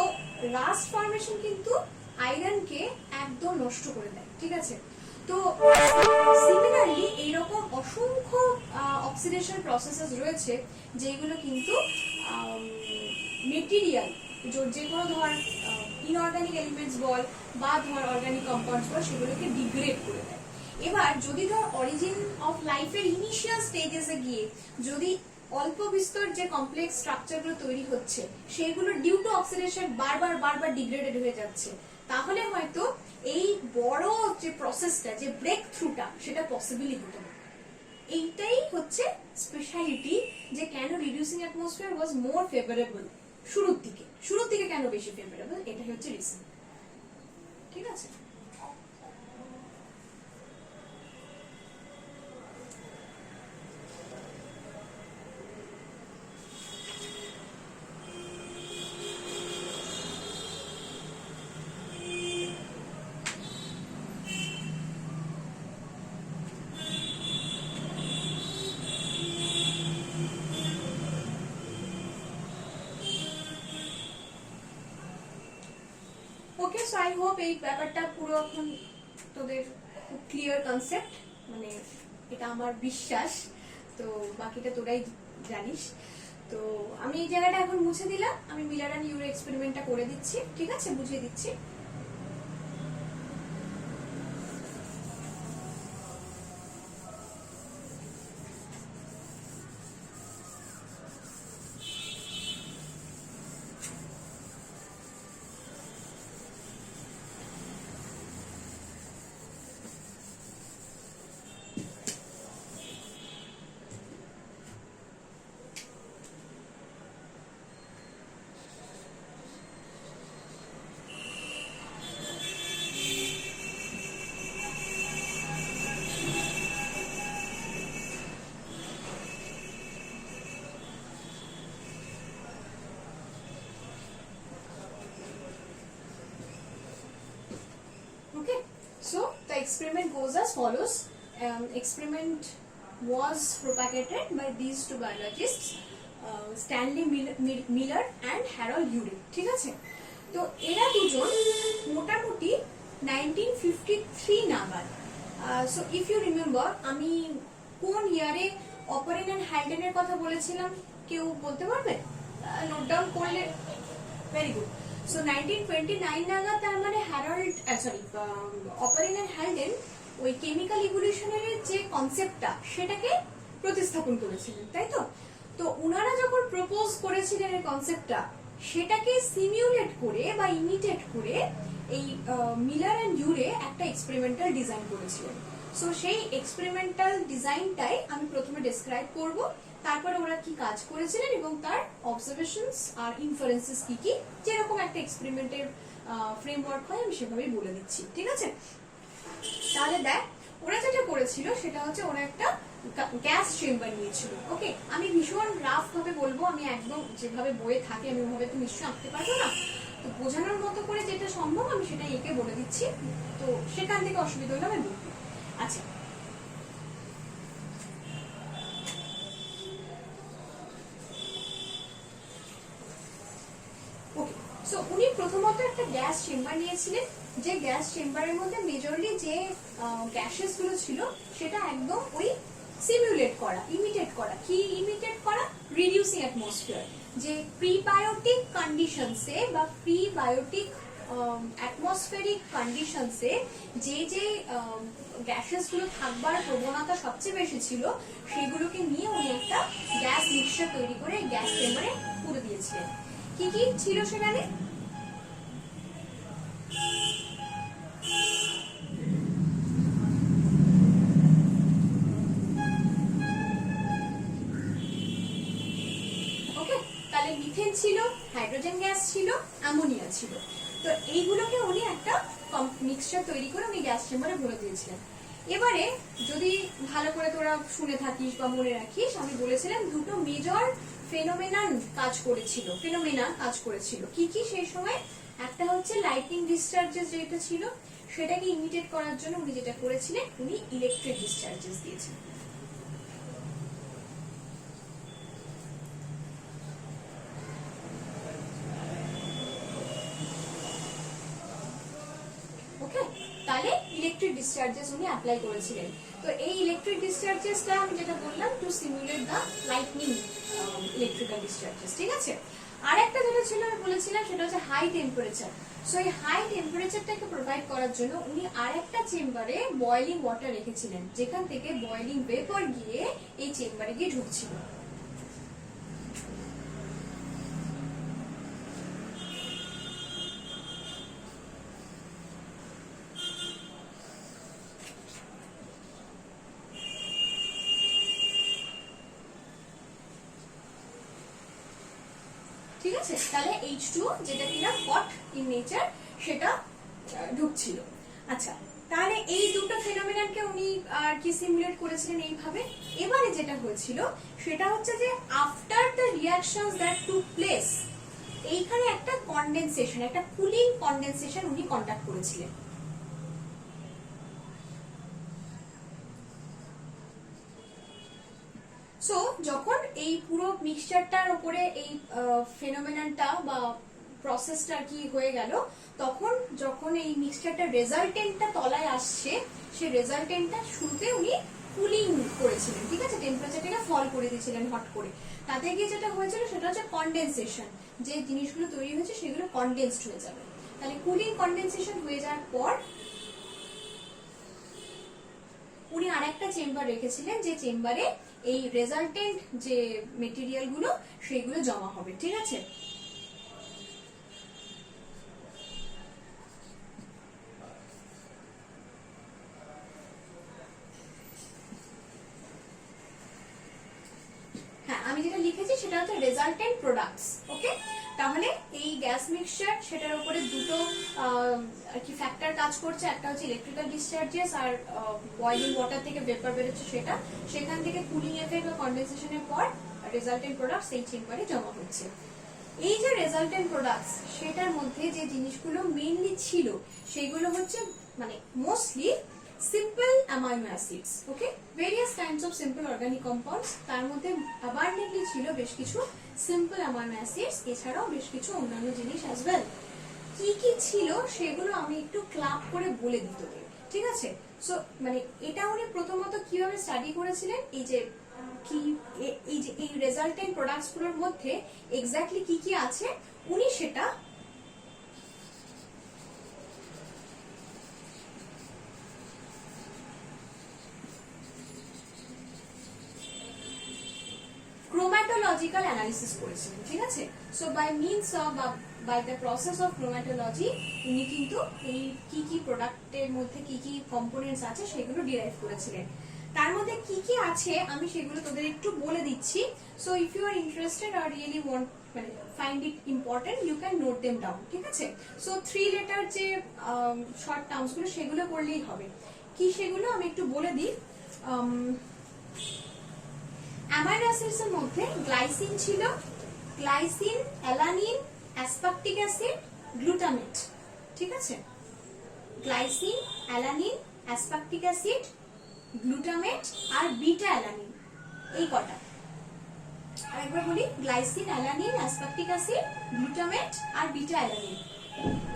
রাস্ট ফর্মেশন কিন্তু আয়রনকে একদম নষ্ট করে দেয়, ঠিক আছে। তো সিমিলারলি এইরকম অসংখ্য অক্সিডেশন প্রসেসেস রয়েছে, যেগুলো কিন্তু মেটেরিয়াল, যে কোনো ধর ইনঅর্গানিক এলিমেন্টস বল বা ধর অর্গানিক কম্পাউন্ডস বল, সেগুলোকে ডিগ্রেড করে দেয়। এবার যদি ধর অরিজিন অফ লাইফের ইনিশিয়াল স্টেজেসে গিয়ে যদি অল্প বিস্তর যে কমপ্লেক্স স্ট্রাকচারগুলো তৈরি হচ্ছে সেগুলো ডিউ টু অক্সিডেশন বারবার ডিগ্রেডেড হয়ে যাচ্ছে, তাহলে হয়তো এই বড় যে প্রসেসটা, যে ব্রেক থ্রুটা, সেটা পসিবলই হতো না। এইটাই হচ্ছে স্পেশালিটি, যে কেন রিডিউসিং অ্যাটমসফিয়ার ওয়াজ মোর ফেভারেবল শুরুর দিকে কেন বেশি ফেভারেবল, এটাই হচ্ছে রিজন। ঠিক আছে? ওকে, সো আই হোপ এই ব্যাপারটা পুরো এখন তোদের খুব ক্লিয়ার কনসেপ্ট, মানে এটা আমার বিশ্বাস। তো বাকিটা তোরাই জানিস। তো আমি এই জায়গাটা এখন মুছে দিলাম, আমি মিলার এন্ড ইউরে এক্সপেরিমেন্টটা করে দিচ্ছি। ঠিক আছে, বুঝিয়ে দিচ্ছি। Okay, so the experiment goes as follows. Experiment was propagated by these two biologists, Stanley Miller and Harold Urey. ঠিক আছে? তো এরা দুজন মোটামুটি 1953 নাগাদ, সো ইফ ইউ রিমেম্বার, আমি কোন ইয়ারে অপারিন এন্ড হ্যালডেনের কথা বলেছিলাম, কেউ বলতে পারবে? নোট ডাউন করলে ভেরি গুড। সো 1929 নাগাদ, তার মানে হ্যারল্ড অপারিন এন্ড হ্যালডেন ওই কেমিক্যাল ইভলিউশনের যে কনসেপ্টটা সেটাকে প্রতিস্থাপন করেছিলেন, তাই তো? তো উনারা যখন প্রপোজ করেছিলেন এই কনসেপ্টটা, সেটাকে সিমিউলেট করে বা ইমিটেট করে এই মিলার এন্ড ইউরে একটা এক্সপেরিমেন্টাল ডিজাইন করেছিলেন। সো সেই এক্সপেরিমেন্টাল ডিজাইনটাই আমি প্রথমে ডেসক্রাইব করব, তারপরে ওরা কি কাজ করেছিলেন এবং তার অবজারভেশনস আর ইনফারেন্সেস কি কি, যেরকম একটা এক্সপেরিমেন্টের ফ্রেমওয়ার্ক হয় আমি সেভাবেই বলে দিচ্ছি। ঠিক আছে? তাহলে দেখ, ওরা যেটা করেছিল সেটা হচ্ছে ওরা একটা গ্যাস চেম্বার নিয়েছিল। ওকে, আমি ভীষণ রাফ ভাবে বলবো, আমি একদম যেভাবে বইয়ে থাকে আমি ওভাবে তো নিশ্চয়ই আঁকতে পারবো না, তো বোঝানোর মতো করে যেটা সম্ভব আমি সেটা এঁকে বলে দিচ্ছি, তো সেখান থেকে অসুবিধা হলে আমি বলবো। আচ্ছা, ওকে, সো উনি প্রথমত একটা গ্যাস চেম্বার নিয়েছিলেন, যে গ্যাস চেম্বারের মধ্যে মেজরলি যে গ্যাসেস গুলো ছিল সেটা একদম ওই সিমুলেট করা, ইমিটেট করা। কি ইমিটেট করা? রিডিউসিং অ্যাটমসফিয়ার, যে প্রিবায়োটিক কন্ডিশনসে বা প্রিবায়োটিক অ্যাটমসফেরিক কন্ডিশনসে যে যে গ্যাসেস গুলো থাকবার প্রবণতা সবচেয়ে বেশি ছিল, সেগুলোকে নিয়ে উনি একটা গ্যাস মিক্সচার তৈরি করে গ্যাস চেম্বারে পুরে দিয়েছিলেন। কি কি ছিল সেখানে? মিথেন ছিল, হাইড্রোজেন গ্যাস ছিল, অ্যামোনিয়া ছিল। তো এইগুলোকে উনি একটা মিক্সচার তৈরি করে উনি গ্যাস চেম্বারে ভরে দিয়েছিলেন। এবারে যদি ভালো করে তোরা শুনে থাকিস বা মনে রাখিস, আমি বলেছিলাম দুটো মেজর ফেনোমেনা কাজ করেছিল। কি কি সেই সময়? একটা হচ্ছে লাইটনিং ডিসচার্জেস, যেটা ছিল সেটাকে ইমিটেট করার জন্য উনি যেটা করেছিলেন, উনি ইলেকট্রিক ডিসচার্জেস দিয়েছেন। তাহলে ইলেকট্রিক ডিসচার্জেস উনি অ্যাপ্লাই করেছিলেন। তো এই ইলেকট্রিক ডিসচার্জেসটা আমি যেটা বললাম, to simulate the lightning electrical discharges. ঠিক আছে? আর একটা যেটা ছিল আমি বলেছিলাম, সেটা হচ্ছে হাই টেম্পারেচার। সো এই হাই টেম্পারেচারটাকে প্রোভাইড করার জন্য উনি আরেকটা চেম্বারে বয়েলিং ওয়াটার রেখেছিলেন, যেখান থেকে বয়েলিং ভেপর গিয়ে এই চেম্বারে গিয়ে ঢুকছিল। ঠিক আছে, তাহলে H2O যেটা কিনা হট ইন নেচার সেটা ঢুকছিল। আচ্ছা, তাহলে এই দুটো ফেনোমেননকে উনি আর কি সিমুলেট করেছিলেন এইভাবে। এবারে যেটা হয়েছিল সেটা হচ্ছে যে after the reactions that took place, এইখানে একটা কনডেনসেশন, একটা কুলিং কনডেনসেশন উনি কন্ডাক্ট করেছিলেন। সো যখন এই পুরো মিক্সচারটার উপরে এই ফেনোমেননটা বা প্রসেসটা কি হয়ে গেল, তখন যখন এই মিক্সচারটা রেজাল্টেন্টটা তলায় আসছে, সেই রেজাল্টেন্টটা শুরুতে উনি কুলিং করেছিলেন, ঠিক আছে, টেম্পারেচারটাকে ফল করে দিয়েছিলেন হট করে। তাতে গিয়ে যেটা হয়েছিল সেটা হচ্ছে কনডেনসেশন, যে জিনিসগুলো তৈরি হয়েছে সেগুলো কনডেন্সড হয়ে যাবে। তাহলে কুলিং কনডেনসেশন হয়ে যাওয়ার পর উনি আরেকটা চেম্বার রেখেছিলেন, যে চেম্বারে এই রেজাল্টেন্ট যে মেটেরিয়াল গুলো সেগুলো জমা হবে, ঠিক আছে। হ্যাঁ, আমি যেটা লিখেছি সেটা হচ্ছে রেজাল্টেন্ট প্রোডাক্টস। ওকে, তাহলে এই গ্যাস মিক্সচার সেটার উপরে দুটো আর কি ফ্যাক্টর কাজ করছে, একটা হচ্ছে ইলেকট্রিক্যাল ডিসচার্জেস আর বয়লিং ওয়াটার থেকে ভেপার বেরোচ্ছে সেটা, সেখান থেকে কুলিং এফেক্ট বা কনডেনসেশনের পর রেজাল্টেন্ট প্রোডাক্টস এই চেম্বারে জমা হচ্ছে। এই যে রেজাল্টেন্ট প্রোডাক্টস সেটার মধ্যে যে জিনিসগুলো মেইনলি ছিল সেগুলো হচ্ছে মানে mostly simple amino acids. Okay, various kinds of simple organic compounds, তার মধ্যে অ্যাবান্ডেন্টলি ছিল বেশ কিছু সিম্পল অ্যামাইনো অ্যাসিডস, এছাড়াও বেশ কিছু অন্যান্য জিনিস অ্যাজ ওয়েল। কি কি ছিল সেগুলো আমি একটু ক্লাব করে বলে দিতে পারি, ঠিক আছে। সো মানে এটা উনি প্রথমত কিভাবে স্টাডি করেছিলেন, এই যে কি এই যে এই রেজাল্টেন্ট প্রোডাক্টস গুলোর মধ্যে এক্স্যাক্টলি কি কি আছে উনি সেটা ক্রোম্যাটোলজিক্যাল অ্যানালিসিস করেছিলেন, ঠিক আছে। So by means of by the process of chromatology উনি কিন্তু এই কি কি প্রোডাক্টের মধ্যে কি কি কম্পোনেন্টস আছে সেগুলো ডিরাইভ করেছিলেন। তার মধ্যে কি কি আছে আমি সেগুলো তোদের একটু বলে দিচ্ছি। So if you are interested are really want মানে find it important, you can note them down, ঠিক আছে। সো 3 লেটার যে শর্ট টার্মস গুলো সেগুলো করলেই হবে। কি সেগুলো আমি একটু বলে দিই। অ্যামাইনো অ্যাসিডস এর মধ্যে গ্লাইসিন ছিল, glycine, alanine, aspartic acid, glutamate, ঠিক আছে। Glycine, alanine, aspartic acid, glutamate আর বিটা অ্যালানিন, এই কটা। আরেকবার বলি, glycine, alanine, aspartic acid, glutamate আর বিটা অ্যালানিন।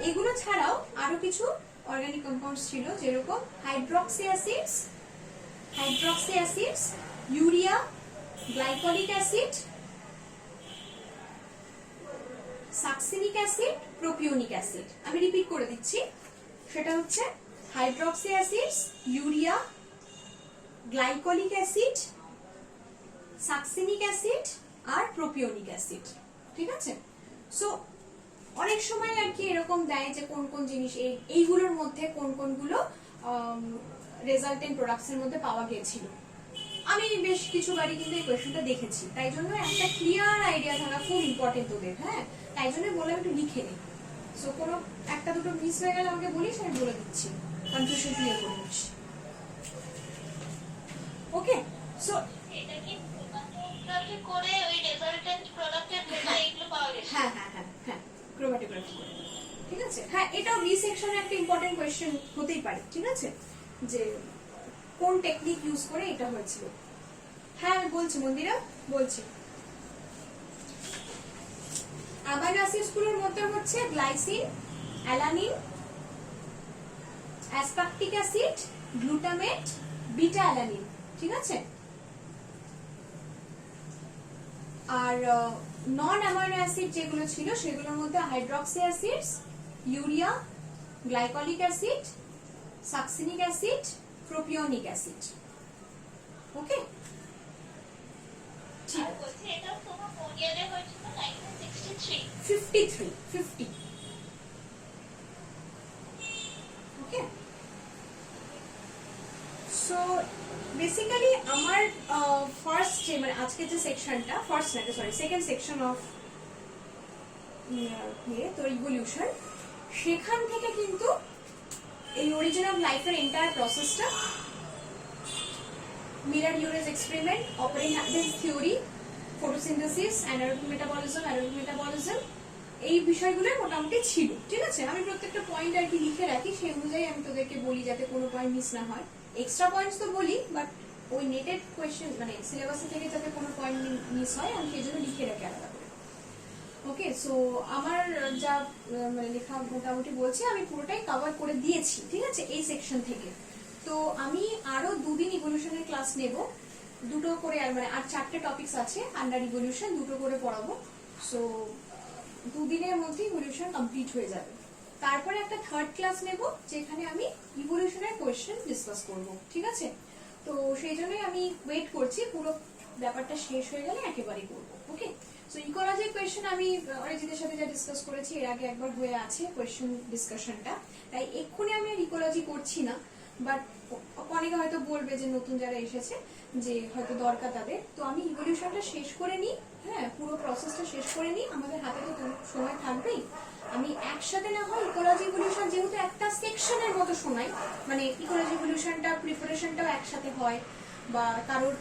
এগুলো ছাড়াও আরো কিছু অর্গানিক কম্পাউন্ডস ছিল, যেরকম hydroxy acids, urea, glycolic acid, succinic acid, propionic acid. আমি রিপিট করে দিচ্ছি, সেটা হচ্ছে hydroxy acids, urea, glycolic acid, succinic acid আর প্রোপিওনিক অ্যাসিড, ঠিক আছে। সো অনেক সময় আর কি এরকম দেয় যে কোন কোন জিনিস এইগুলোর মধ্যে কোন কোনগুলো রেজাল্টেন্ট প্রোডাক্টস এর মধ্যে পাওয়া গিয়েছিল। আমি বেশ কিছুবারই কিন্তু এই কোয়েশ্চেনটা দেখেছি, তাই জন্য একটা ক্লিয়ার আইডিয়া থাকা খুব ইম্পর্টেন্ট তোদের। হ্যাঁ, তাই জন্য বললাম একটু লিখে নে। সো কোনো একটা দুটো মিস হয়ে গেলে আমাকে বলিস, আমি বলে দিচ্ছি, কনফিউশন ক্লিয়ার করে নিস। ওকে, সো এটা কি ক্রোমাটোগ্রাফি করে ওই রেজাল্টেন্ট প্রোডাক্টের ভেতরে এগুলো পাওয়া গেছে? হ্যাঁ হ্যাঁ হ্যাঁ হ্যাঁ, ক্রোমাটোগ্রাফি করে, ঠিক আছে। হ্যাঁ, এটাও বি সেকশনে একটা ইম্পর্টেন্ট কোয়েশ্চেন হতেই পারে, ঠিক আছে, যে কোন টেকনিক ইউজ করে এটা হয়েছিল। হ্যাঁ আমি বলছি মন্দিরা, বলছি। অ্যামাইনো অ্যাসিডস গুলোর মধ্যে হচ্ছে glycine, alanine, aspartic acid, glutamate, beta alanine, ঠিক আছে। আর নন অ্যামাইনো অ্যাসিড যেগুলো ছিল সেগুলোর মধ্যে hydroxy acids, urea, glycolic acid, succinic acid, propionic acid. Okay, আর বলছি এটা তোমার কোন ইয়ারে হয়েছিল? 1963? 50। ওকে, সো বেসিক্যালি আমার ফার্স্ট যে মানে আজকে যে সেকশনটা, ফার্স্ট না সরি সেকেন্ড সেকশন অফ তোর ইভলিউশন, সেখান থেকে কিন্তু এই অরিজিন অফ লাইফের এন্টায়ার প্রসেসটা, Miller Urey experiment, operating habits theory, photosynthesis, anaerobic metabolism, এই বিষয়গুলো মোটামুটি ছিল। ঠিক আছে, আমি প্রত্যেকটা পয়েন্ট আর কি লিখে রাখি, সেই অনুযায়ী আমি তোদেরকে বলি যাতে কোনো পয়েন্ট মিস না হয়। এক্সট্রা পয়েন্টস তো বলি, বাট ওই নেটেড কোয়েশ্চেন মানে সিলেবাসে থেকে যাতে কোনো পয়েন্ট মিস হয় আমি সেই জন্য লিখে রাখি আলাদা করে। ওকে, সো আমার যা মানে লেখা মোটামুটি বলছি আমি পুরোটাই কভার করে দিয়েছি। ঠিক আছে, এই সেকশন থেকে। তো আমি আরো 2 দিন ইভলিউশনের ক্লাস নেব, দুটো করে, আর মানে আর 4টে টপিকস আছে আন্ডার ইভলিউশন, দুটো করে পড়াবো। সো 2 দিনের মধ্যে ইভলিউশন কমপ্লিট হয়ে যাবে। তারপরে একটা থার্ড ক্লাস নেব যেখানে আমি ইভলিউশনের কোয়েশ্চেন ডিসকাস করব। ঠিক আছে, তো সেই জন্যই আমি ওয়েট করছি, পুরো ব্যাপারটা শেষ হয়ে গেলে একেবারেই করবো। ওকে, সো ইকোলজির কোয়েশ্চেন আমি অরিজিতের সাথে যা ডিসকাস করেছি এর আগে একবার হয়ে আছে কোয়েশ্চেন ডিসকাশনটা, তাই এক্ষুনি আমি আর ইকোলজি করছি না। বাট অনেকে হয়তো বলবে যে নতুন যারা এসেছে যে হয়তো দরকার তাদের, তো আমি ইভলিউশনটা শেষ করে নিই। হ্যাঁ, পুরো প্রসেসটা শেষ করে নিই, আমাদের হাতে তো সময় থাকবেই। আমি একসাথে না হয় ইকোলজি ইভলিউশন যেহেতু একটা সেকশনের মতো শোনাই, মানে ইকোলজি ইভলিউশনটা প্রিপারেশনটাও একসাথে হয়, বা কারোর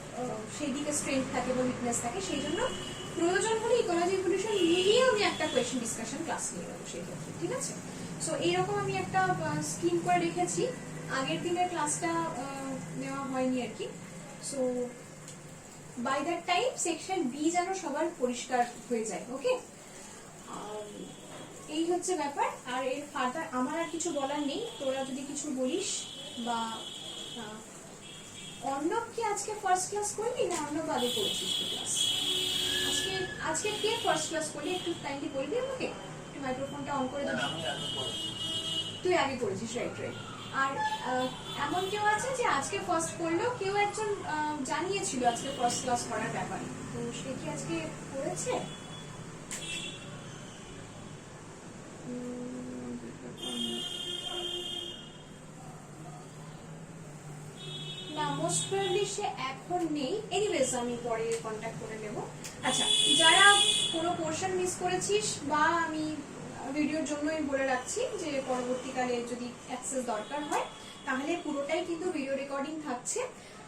সেই দিকে স্ট্রেংথ থাকে বা উইকনেস থাকে, সেই জন্য প্রয়োজন হলে ইকোলজি ইভলিউশন নিয়ে আমি একটা কোয়েশ্চেন ডিসকাশন ক্লাস নিয়ে নেবো সেই ক্ষেত্রে। ঠিক আছে, সো এইরকম আমি একটা স্কিম করে রেখেছি। আগের দিনের ক্লাসটা নেওয়া হয়নি আর কি। So by that time section B যেন সবার পরিষ্কার হয়ে যায়। ওকে, এই হচ্ছে ব্যাপার। আর এর ফার্দার আমার আর কিছু বলার নেই, তোরা যদি কিছু বলিস। বা অর্ণব কি আজকে ফার্স্ট ক্লাস করলি না অর্ণব আগে করেছিস ক্লাস? আজকে কে ফার্স্ট ক্লাস করলি একটু কাইন্ডলি বলবি আমাকে? একটু মাইক্রোফোনটা অন করে দিবি। তুই আগে করেছিস, রাইট রাইট। আর এমন কেউ আছে যে আজকে ফার্স্ট করলো? কেউ একজন জানিয়েছিল আজকে ফার্স্ট ক্লাস করার ব্যাপারে, তো সে কি আজকে করেছে? না, মোস্ট প্রবাবলি সে এখন নেই। এনিওয়েজ আমি পরে কন্ট্যাক্ট করে নেব। আচ্ছা, যারা কোনো পোর্শন মিস করেছিস বা আমি ভিডিওর জন্যই বলে রাখছি যে পরবর্তীকালে যদি অ্যাক্সেস দরকার হয় তাহলে পুরোটাই কিন্তু ভিডিও রেকর্ডিং থাকছে,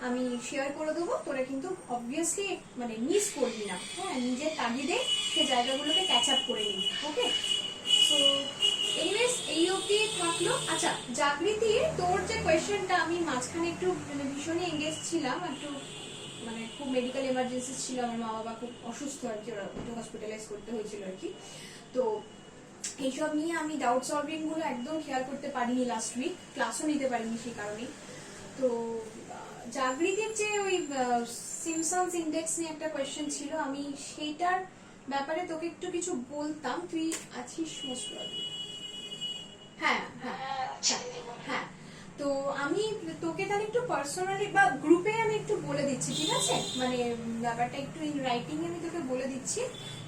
আমি শেয়ার করে দেবো। তোরা কিন্তু অবভিয়াসলি মানে মিস করবি না। হ্যাঁ, নিজের তাগিদে সে জায়গাগুলোকে ক্যাচ আপ করে নিবি। ওকে, সো এনিওয়েজ এই অবধি থাকলো। আচ্ছা, জাগৃতির তোর যে কোয়েশ্চেনটা, আমি মাঝখানে একটু মানে ভীষণই এঙ্গেজ ছিলাম, একটু মানে খুব মেডিকেল এমার্জেন্সি ছিল, আমার মা বাবা খুব অসুস্থ আর কি, ওরা একটু হসপিটালাইজ করতে হয়েছিল আর কি। তো এইসব নিয়ে আমি ডাউট সলভিং গুলো একদম খেয়াল করতে পারিনি লাস্ট উইক, ক্লাসও নিতে পারিনি সেই কারণেই। তো জাগৃতির যে ওই সিমসন্স ইন্ডেক্স নিয়ে একটা কোয়েশ্চেন ছিল, আমি সেইটার ব্যাপারে তোকে একটু কিছু বলতাম, তুই আছিস মোস্ট প্রবাবলি? হ্যাঁ হ্যাঁ হ্যাঁ, তো আমি তোকে তাহলে একটু পার্সোনালি বা গ্রুপে আমি একটু বলে দিচ্ছি। ঠিক আছে, মানে ব্যাপারটা একটু ইন রাইটিং আমি তোকে বলে দিচ্ছি,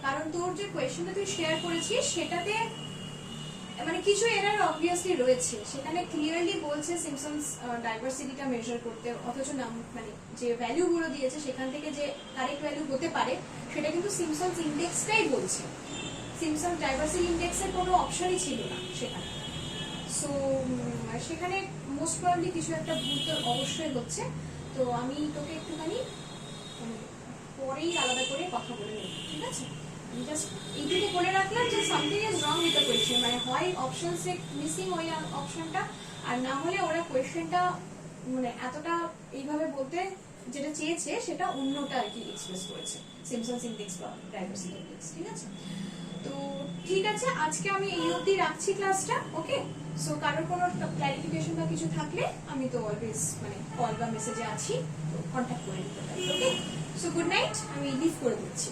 কারণ তোর যে কোয়েশ্চেনটা তুই শেয়ার করেছিস সেটাতে মানে কিছু এরার অবভিয়াসলি রয়েছে। সেখানে ক্লিয়ারলি বলছে সিমসন্স ডাইভার্সিটিটা মেজার করতে, অথচ নাম মানে যে ভ্যালুগুলো দিয়েছে সেখান থেকে যে কারেক্ট ভ্যালু হতে পারে সেটা কিন্তু সিমসন্স ইন্ডেক্সটাই বলছে। সিমসন্স ডাইভার্সিটি ইন্ডেক্সের কোনো অপশনই ছিল না সেখানে। সো সেখানে মোস্ট প্রবাবলি কিছু একটা ভুল তো অবশ্যই হচ্ছে। তো আমি তোকে একটুখানি পরেই আলাদা করে কথা বলে নেব। ঠিক আছে, আমি জাস্ট এইটুকু বলে রাখলাম যে something is wrong with the question, মানে হয় অপশনসে মিসিং ওই অপশনটা, আর না হলে ওরা কোয়েশ্চেনটা মানে এতটা এইভাবে বলতে যেটা চেয়েছে সেটা অন্যটা আর কি এক্সপ্রেস করেছে, সিমসন্স ইন্ডেক্স বা ডাইভার্সিটি ইন্ডেক্স। ঠিক আছে, তো ঠিক আছে, আজকে আমি এই অবধি রাখছি ক্লাসটা। ওকে, সো কারোর কোনো ক্লারিফিকেশন বা কিছু থাকলে আমি তো অলওয়েজ মানে কল বা মেসেজে আছি, তো কন্ট্যাক্ট করে নিতে পারি। ওকে, সো গুড নাইট, আমি লিভ করে দিচ্ছি।